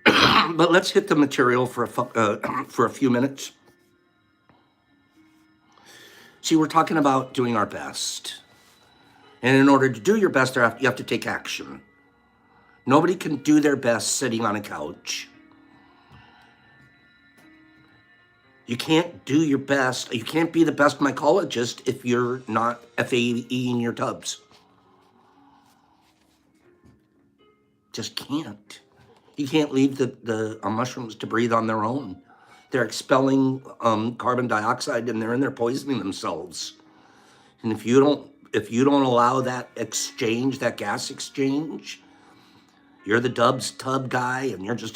But let's hit the material for a few minutes. See, we're talking about doing our best. And in order to do your best, you have to take action. Nobody can do their best sitting on a couch. You can't do your best. You can't be the best mycologist if you're not FAEing your tubs. Just can't. You can't leave the mushrooms to breathe on their own. They're expelling carbon dioxide and they're in there poisoning themselves. And if you don't allow that exchange, that gas exchange, you're the Dubs tub guy and you're just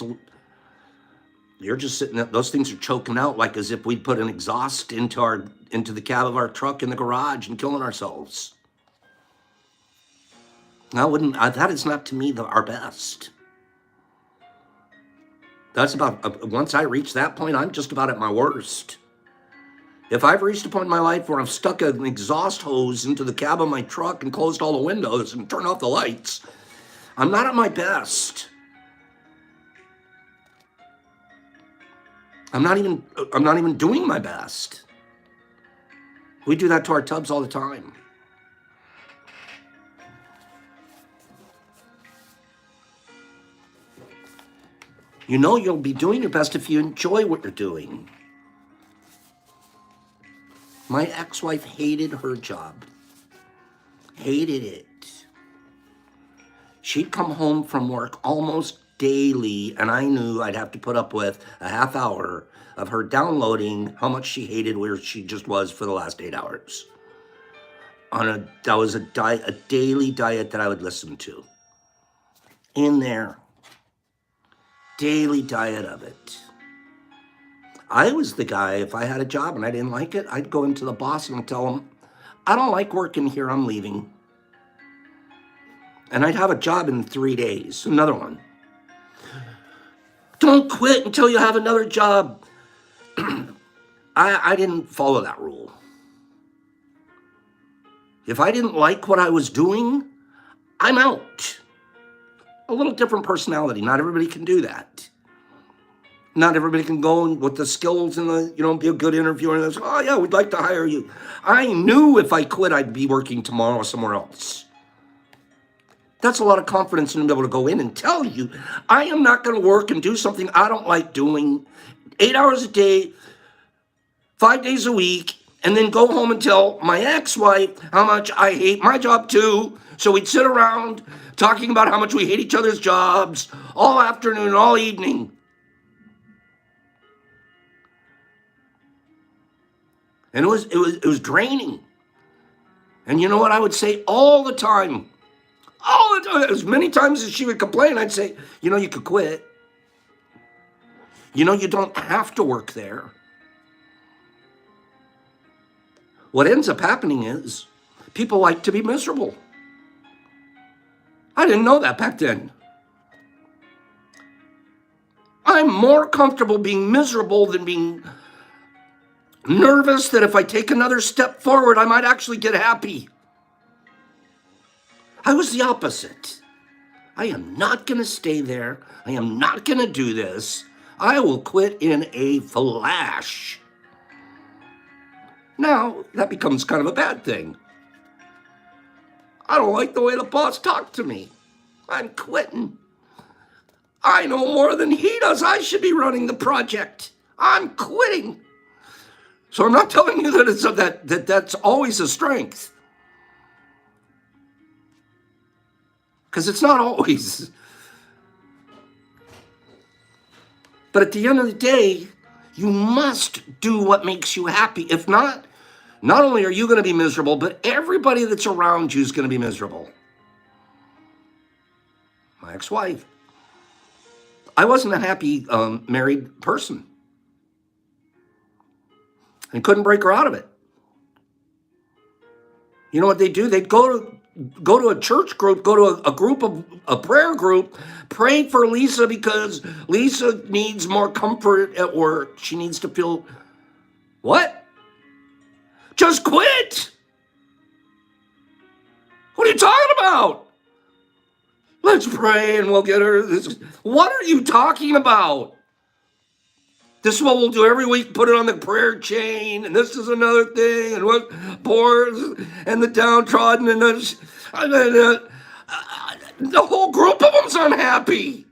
sitting there. Those things are choking out like as if we'd put an exhaust into the cab of our truck in the garage and killing ourselves. That is not to me our best. That's about, once I reach that point, I'm just about at my worst. If I've reached a point in my life where I've stuck an exhaust hose into the cab of my truck and closed all the windows and turned off the lights, I'm not at my best. I'm not even doing my best. We do that to our tubs all the time. You know you'll be doing your best if you enjoy what you're doing. My ex-wife hated her job. Hated it. She'd come home from work almost daily, and I knew I'd have to put up with a half hour of her downloading how much she hated where she just was for the last 8 hours. That was a daily diet that I would listen to. In there. Daily diet of it. I was the guy, if I had a job and I didn't like it, I'd go into the boss and tell him, I don't like working here, I'm leaving. And I'd have a job in 3 days, another one. Don't quit until you have another job. I didn't follow that rule. If I didn't like what I was doing, I'm out. A little different personality. Not everybody can do that. Not everybody can go with the skills and be a good interviewer and say, oh yeah, we'd like to hire you. I knew if I quit, I'd be working tomorrow somewhere else. That's a lot of confidence in being able to go in and tell you, I am not going to work and do something I don't like doing 8 hours a day, 5 days a week, and then go home and tell my ex-wife how much I hate my job too. So we'd sit around talking about how much we hate each other's jobs all afternoon, all evening. And it was draining. And you know what I would say all the time? All the time, as many times as she would complain, I'd say, you could quit. You don't have to work there. What ends up happening is people like to be miserable. I didn't know that back then. I'm more comfortable being miserable than being nervous that if I take another step forward, I might actually get happy. I was the opposite. I am not going to stay there. I am not going to do this. I will quit in a flash. Now, that becomes kind of a bad thing. I don't like the way the boss talked to me. I'm quitting. I know more than he does. I should be running the project. I'm quitting. So I'm not telling you that it's that's always a strength. Because it's not always. But at the end of the day, you must do what makes you happy. If not, not only are you going to be miserable, but everybody that's around you is going to be miserable. My ex-wife. I wasn't a happy married person. And couldn't break her out of it. You know what they do? They'd go to a church group, go to a prayer group, pray for Lisa because Lisa needs more comfort at work. She needs to feel, what? Just quit. What are you talking about? Let's pray and we'll get her this. What are you talking about? This is what we'll do every week, put it on the prayer chain, and this is another thing, and what poor and the downtrodden, and the whole group of them's unhappy.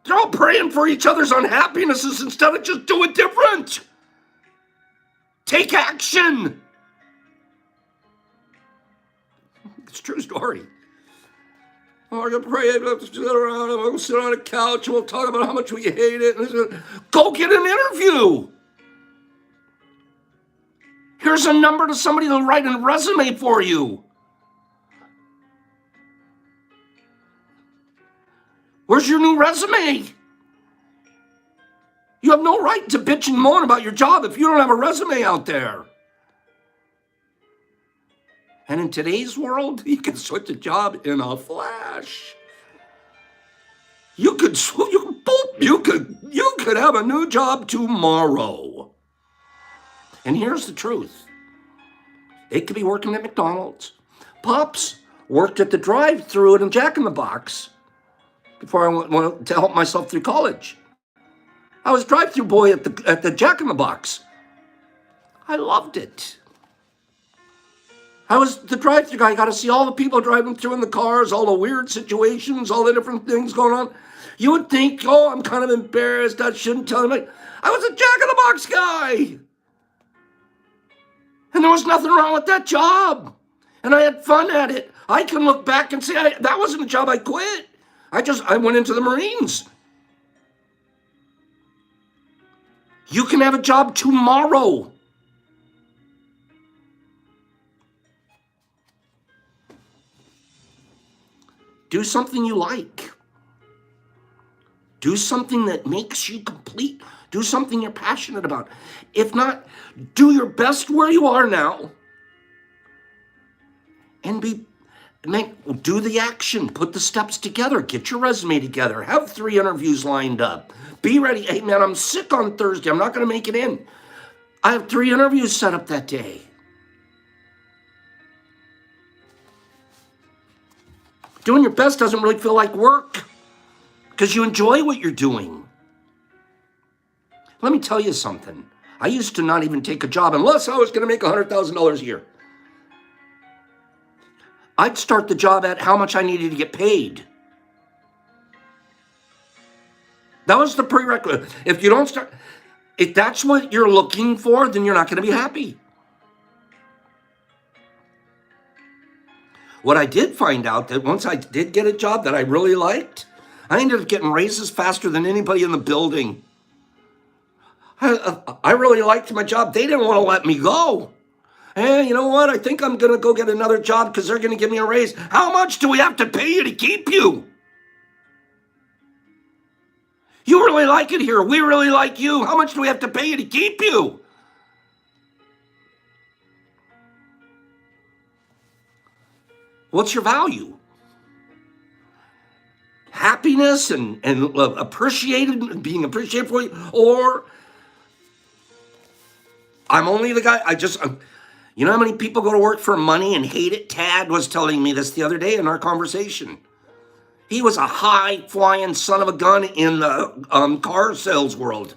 They're all praying for each other's unhappinesses instead of just doing different. Take action. It's a true story. Oh, I'm going to pray, I'm going to sit around, I'm going to sit on a couch, and we'll talk about how much we hate it. Go get an interview. Here's a number to somebody to write a resume for you. Where's your new resume? You have no right to bitch and moan about your job if you don't have a resume out there. And in today's world, you can switch a job in a flash. You could have a new job tomorrow. And here's the truth. It could be working at McDonald's. Pops worked at the drive-thru at a Jack in the Box before I went to help myself through college. I was drive-thru boy at the Jack in the Box. I loved it. I was the drive-thru guy. I got to see all the people driving through in the cars, all the weird situations, all the different things going on. You would think, oh, I'm kind of embarrassed. I shouldn't tell anybody. I was a Jack-in-the-Box guy. And there was nothing wrong with that job. And I had fun at it. I can look back and say, that wasn't a job I quit. I went into the Marines. You can have a job tomorrow. Do something you like. Do something that makes you complete. Do something you're passionate about. If not, do your best where you are now. And do the action. Put the steps together. Get your resume together. Have 3 interviews lined up. Be ready. Hey, man, I'm sick on Thursday. I'm not going to make it in. I have 3 interviews set up that day. Doing your best doesn't really feel like work because you enjoy what you're doing. Let me tell you something. I used to not even take a job unless I was going to make $100,000 a year. I'd start the job at how much I needed to get paid. That was the prerequisite. If that's what you're looking for, then you're not going to be happy. What I did find out that once I did get a job that I really liked, I ended up getting raises faster than anybody in the building. I really liked my job. They didn't want to let me go. Hey, you know what? I think I'm going to go get another job because they're going to give me a raise. How much do we have to pay you to keep you? You really like it here. We really like you. How much do we have to pay you to keep you? What's your value? Happiness and appreciated, being appreciated for you, or I'm only the guy, you know how many people go to work for money and hate it? Tad was telling me this the other day in our conversation. He was a high-flying son of a gun in the car sales world.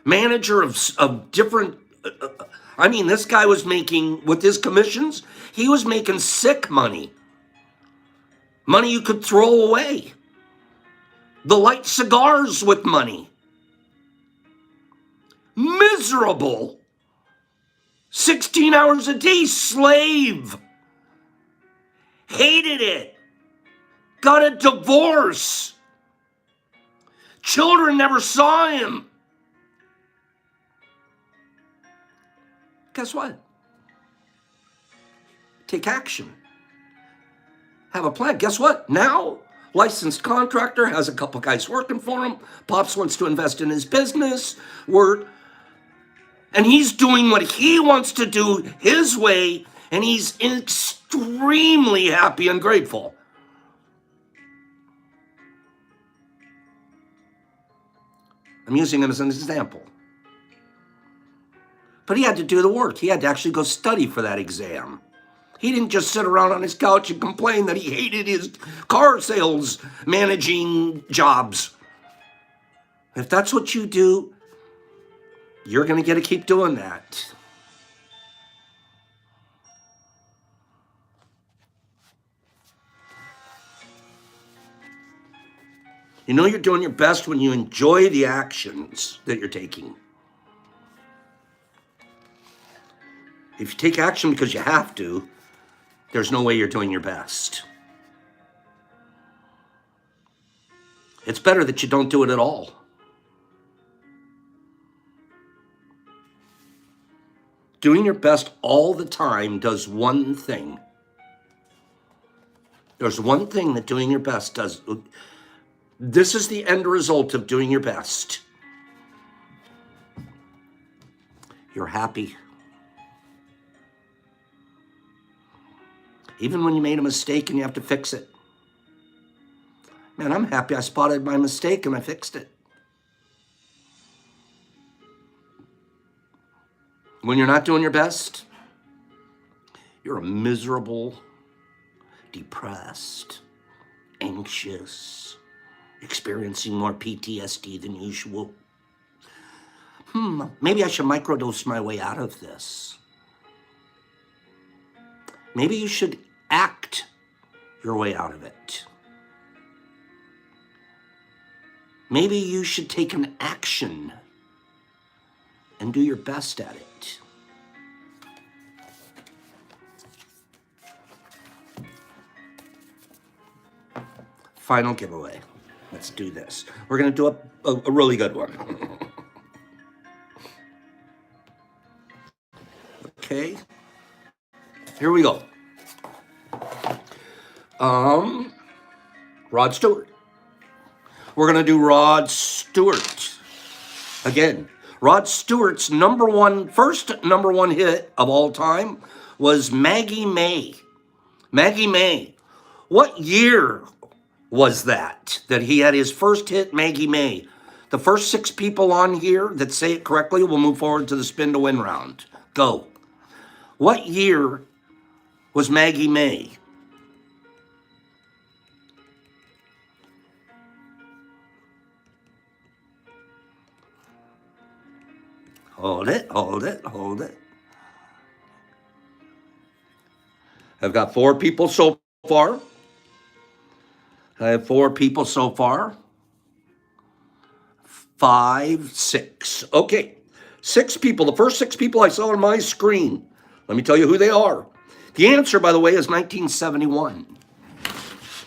Manager of different I mean, this guy was making, with his commissions, he was making sick money. Money you could throw away. The light cigars with money. Miserable. 16 hours a day, slave. Hated it. Got a divorce. Children never saw him. Guess what? Take action. Have a plan. Guess what? Now, licensed contractor, has a couple guys working for him. Pops wants to invest in his business. And he's doing what he wants to do his way, and he's extremely happy and grateful. I'm using him as an example. But he had to do the work. He had to actually go study for that exam. He didn't just sit around on his couch and complain that he hated his car sales managing jobs. If that's what you do, you're going to get to keep doing that. You know you're doing your best when you enjoy the actions that you're taking. If you take action because you have to, there's no way you're doing your best. It's better that you don't do it at all. Doing your best all the time does one thing. There's one thing that doing your best does. This is the end result of doing your best. You're happy. Even when you made a mistake and you have to fix it. Man, I'm happy I spotted my mistake and I fixed it. When you're not doing your best, you're a miserable, depressed, anxious, experiencing more PTSD than usual. Maybe I should microdose my way out of this. Maybe you should act your way out of it. Maybe you should take an action and do your best at it. Final giveaway. Let's do this. We're going to do a really good one. Okay. Here we go. Rod Stewart. We're going to do Rod Stewart. Again, Rod Stewart's first number one hit of all time was Maggie May. Maggie May. What year was that he had his first hit, Maggie May? The first 6 people on here that say it correctly will move forward to the spin to win round. Go. What year was Maggie May? Hold it. I've got 4 people so far. I have 4 people so far. 5, 6. Okay. 6 people. The first 6 people I saw on my screen. Let me tell you who they are. The answer, by the way, is 1971.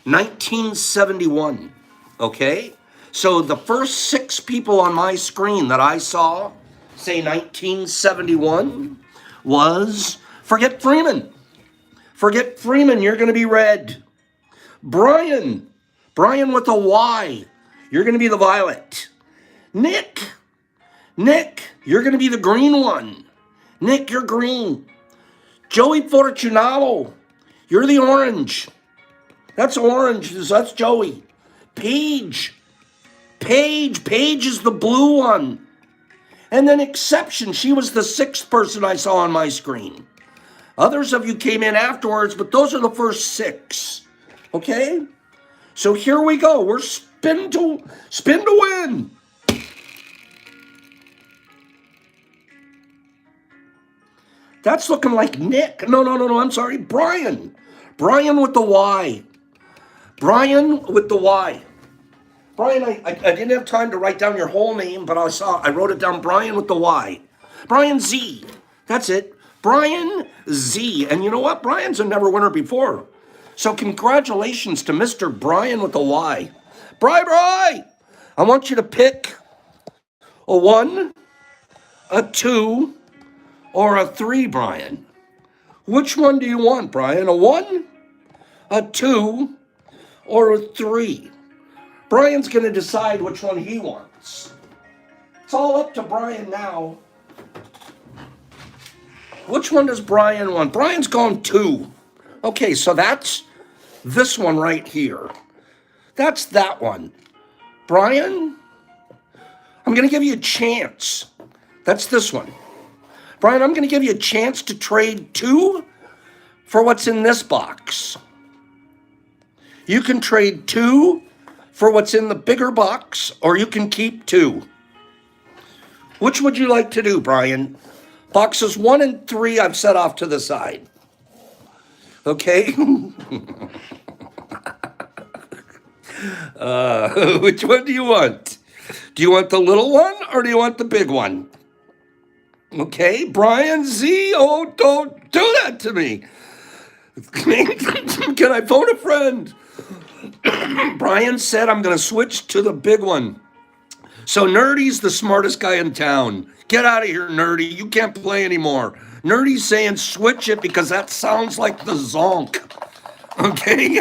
1971. Okay? So the first 6 people on my screen that I saw say 1971 was Forget Freeman. Forget Freeman, you're going to be red. Brian with a Y, you're going to be the violet. Nick, you're going to be the green one. Nick, you're green. Joey Fortunato, you're the orange. That's orange, that's Joey. Paige is the blue one. And then Exception, she was the 6th person I saw on my screen. Others of you came in afterwards, but those are the first 6. Okay? So here we go. We're spin to win. That's looking like Nick. No, I'm sorry, Brian. Brian with the Y. Brian with the Y. Brian, I didn't have time to write down your whole name, but I wrote it down, Brian with the Y. Brian Z. That's it. Brian Z. And you know what? Brian's a never winner before. So congratulations to Mr. Brian with the Y. Bri, I want you to pick a 1, a 2, or a 3, Brian. Which one do you want, Brian? A 1, a 2, or a 3? Brian's going to decide which one he wants. It's all up to Brian now. Which one does Brian want? Brian's gone 2. Okay, so that's this one right here. That's that one. Brian, I'm going to give you a chance. That's this one. Brian, I'm going to give you a chance to trade 2 for what's in this box. You can trade 2 for what's in the bigger box, or you can keep 2. Which would you like to do, Brian? Boxes 1 and 3 I've set off to the side. Okay? Which one do you want? Do you want the little one or do you want the big one? Okay, Brian Z. Oh, don't do that to me. Can I phone a friend? Brian said I'm going to switch to the big one. So Nerdy's the smartest guy in town. Get out of here, Nerdy. You can't play anymore. Nerdy's saying switch it because that sounds like the zonk. Okay?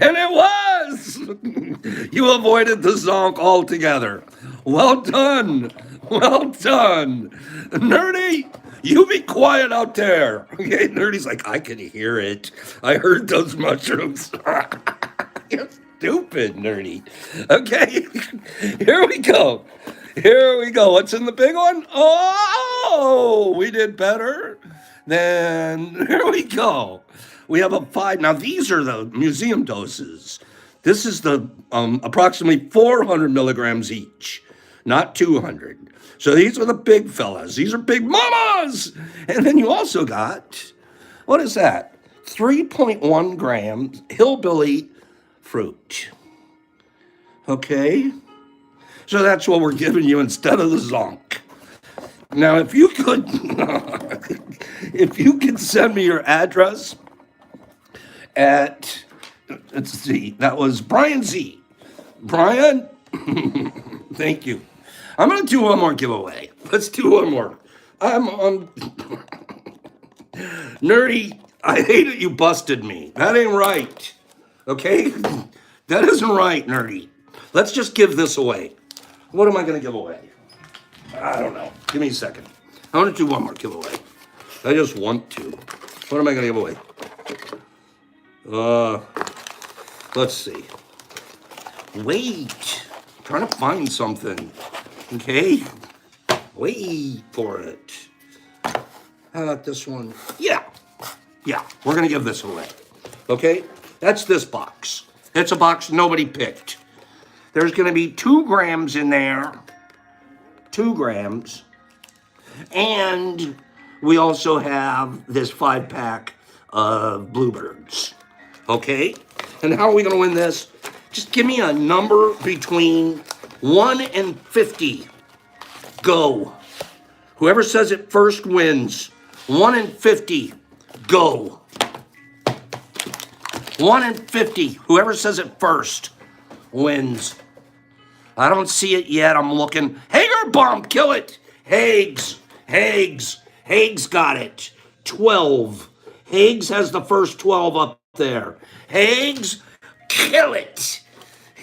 And it was! You avoided the zonk altogether. Well done. Well done. Nerdy, you be quiet out there. Okay, Nerdy's like, I can hear it. I heard those mushrooms. You're stupid, Nerdy. Okay, here we go. Here we go. What's in the big one? Oh, we did better. Then here we go. We have a 5. Now, these are the museum doses. This is the approximately 400 milligrams each, not 200. So these are the big fellas. These are big mamas. And then you also got, what is that? 3.1 grams hillbilly fruit. Okay? So that's what we're giving you instead of the zonk. Now, if you could, if you could send me your address at, let's see, that was Brian Z. Brian, thank you. I'm going to do one more giveaway. Let's do one more. I'm on Nerdy, I hate it you busted me. That ain't right. Okay? That isn't right, Nerdy. Let's just give this away. What am I going to give away? I don't know. Give me a second. I want to do one more giveaway. I just want to. What am I going to give away? Let's see. Wait. I'm trying to find something. Okay? Wait for it. How about this one? Yeah. Yeah, we're going to give this away. Okay? That's this box. It's a box nobody picked. There's going to be 2 grams in there. 2 grams. And we also have this 5-pack of Bluebirds. Okay? And how are we going to win this? Just give me a number between 1 and 50. Go. Whoever says it first wins. 1 and 50. Go. 1 and 50. Whoever says it first wins. I don't see it yet. I'm looking. Hager bomb, kill it. Hags got it. 12. Hags has the first 12 up there. Hags, kill it.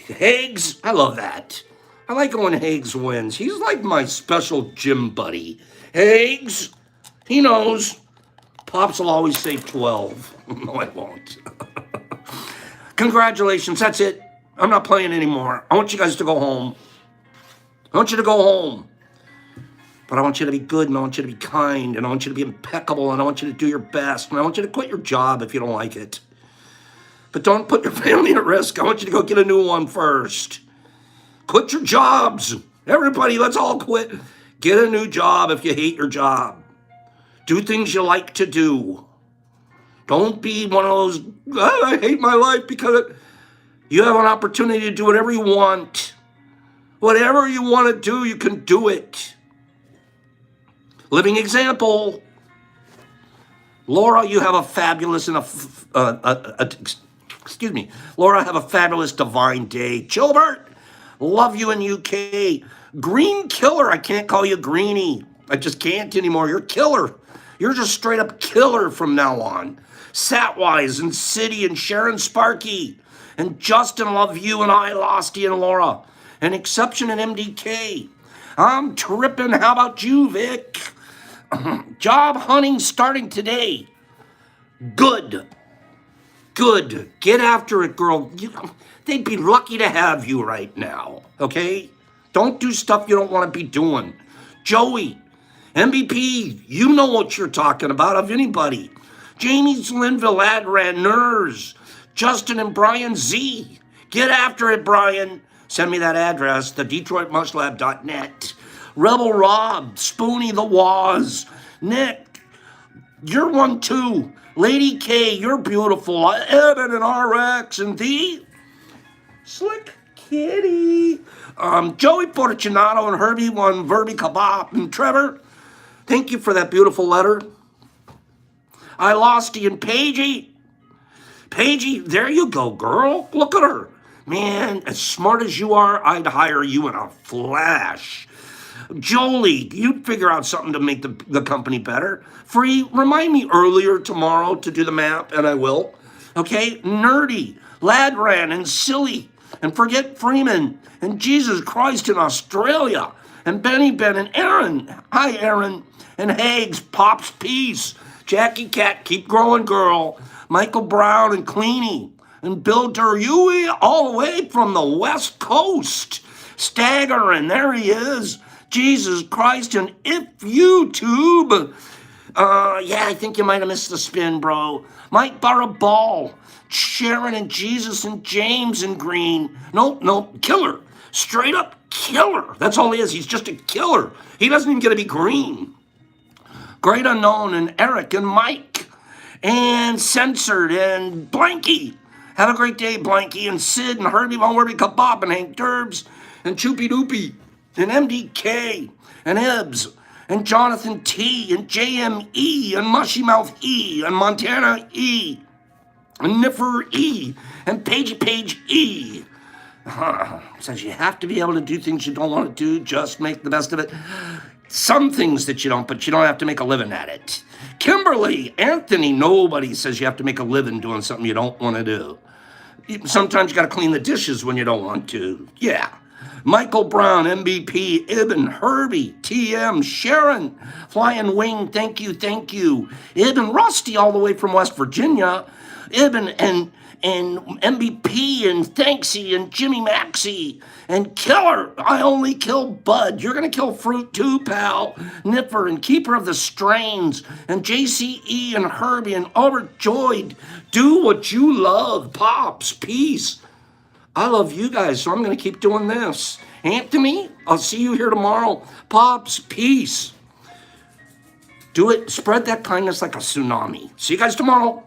Hags, I love that. I like it when Hags wins. He's like my special gym buddy. Hags, he knows. Pops will always say 12. No, I won't. Congratulations, that's it. I'm not playing anymore. I want you guys to go home. I want you to go home. But I want you to be good, and I want you to be kind, and I want you to be impeccable, and I want you to do your best, and I want you to quit your job if you don't like it. But don't put your family at risk. I want you to go get a new one first. Quit your jobs. Everybody, let's all quit. Get a new job if you hate your job. Do things you like to do. Don't be one of those, I hate my life because you have an opportunity to do whatever you want. Whatever you want to do, you can do it. Living example. Laura, you have a fabulous Laura, have a fabulous divine day. Chilbert, love you in UK. Green Killer, I can't call you Greenie. I just can't anymore. You're Killer. You're just straight up Killer from now on. Satwise and City and Sharon Sparky and Justin, love you, and I, Losty and Laura. An exception in MDK. I'm tripping. How about you, Vic? Job hunting starting today. Good. Get after it, girl. They'd be lucky to have you right now, okay? Don't do stuff you don't want to be doing. Joey, MVP, you know what you're talking about of anybody. Jamie's Linville, Adran, Nurs, Justin and Brian Z. Get after it, Brian. Send me that address, the DetroitMushLab.net. Rebel Rob, Spoonie the Waz, Nick, you're one too. Lady K, you're beautiful. Evan and RX and the Slick Kitty. Joey Fortunato and Herbie one, Verby Kebab and Trevor. Thank you for that beautiful letter. I lost you and Paigey. Paigey, there you go, girl. Look at her. Man, as smart as you are, I'd hire you in a flash. Jolie, you'd figure out something to make the company better. Free, remind me earlier tomorrow to do the map, and I will. Okay? Nerdy, Ladran, and Silly, and Forget Freeman, and Jesus Christ in Australia, and Benny Ben, and Aaron. Hi, Aaron. And Hags, Pops Peace, Jackie Cat, Keep Growing Girl, Michael Brown, and Cleany, and Bill Duryui, all the way from the West Coast. Staggering, there he is. Jesus Christ, and if YouTube, I think you might have missed the spin, bro. Mike Baraball, Sharon and Jesus and James and Green. Nope, killer. Straight up killer. That's all he is. He's just a killer. He doesn't even get to be green. Great Unknown and Eric and Mike and Censored and Blanky. Have a great day, Blanky, and Sid and Herbie Von Werby Kebab and Hank Durbs and Choopy Doopy and MDK and Ebbs and Jonathan T and JME and Mushy Mouth E and Montana E and Niffer E and Page E. Says you have to be able to do things you don't want to do, just make the best of it. Some things that you don't, but you don't have to make a living at it. Kimberly, Anthony, nobody says you have to make a living doing something you don't want to do. Sometimes you got to clean the dishes when you don't want to. Yeah. Michael Brown, MVP, Ibn, Herbie, TM, Sharon, Flying Wing, thank you. Ibn, Rusty, all the way from West Virginia. Ibn and MVP and Thanksy and Jimmy Maxey and Killer. I only kill Bud. You're going to kill Fruit too, pal. Nipper and Keeper of the Strains and JCE and Herbie and Overjoyed. Do what you love. Pops, peace. I love you guys, so I'm going to keep doing this. Anthony, I'll see you here tomorrow. Pops, peace. Do it. Spread that kindness like a tsunami. See you guys tomorrow.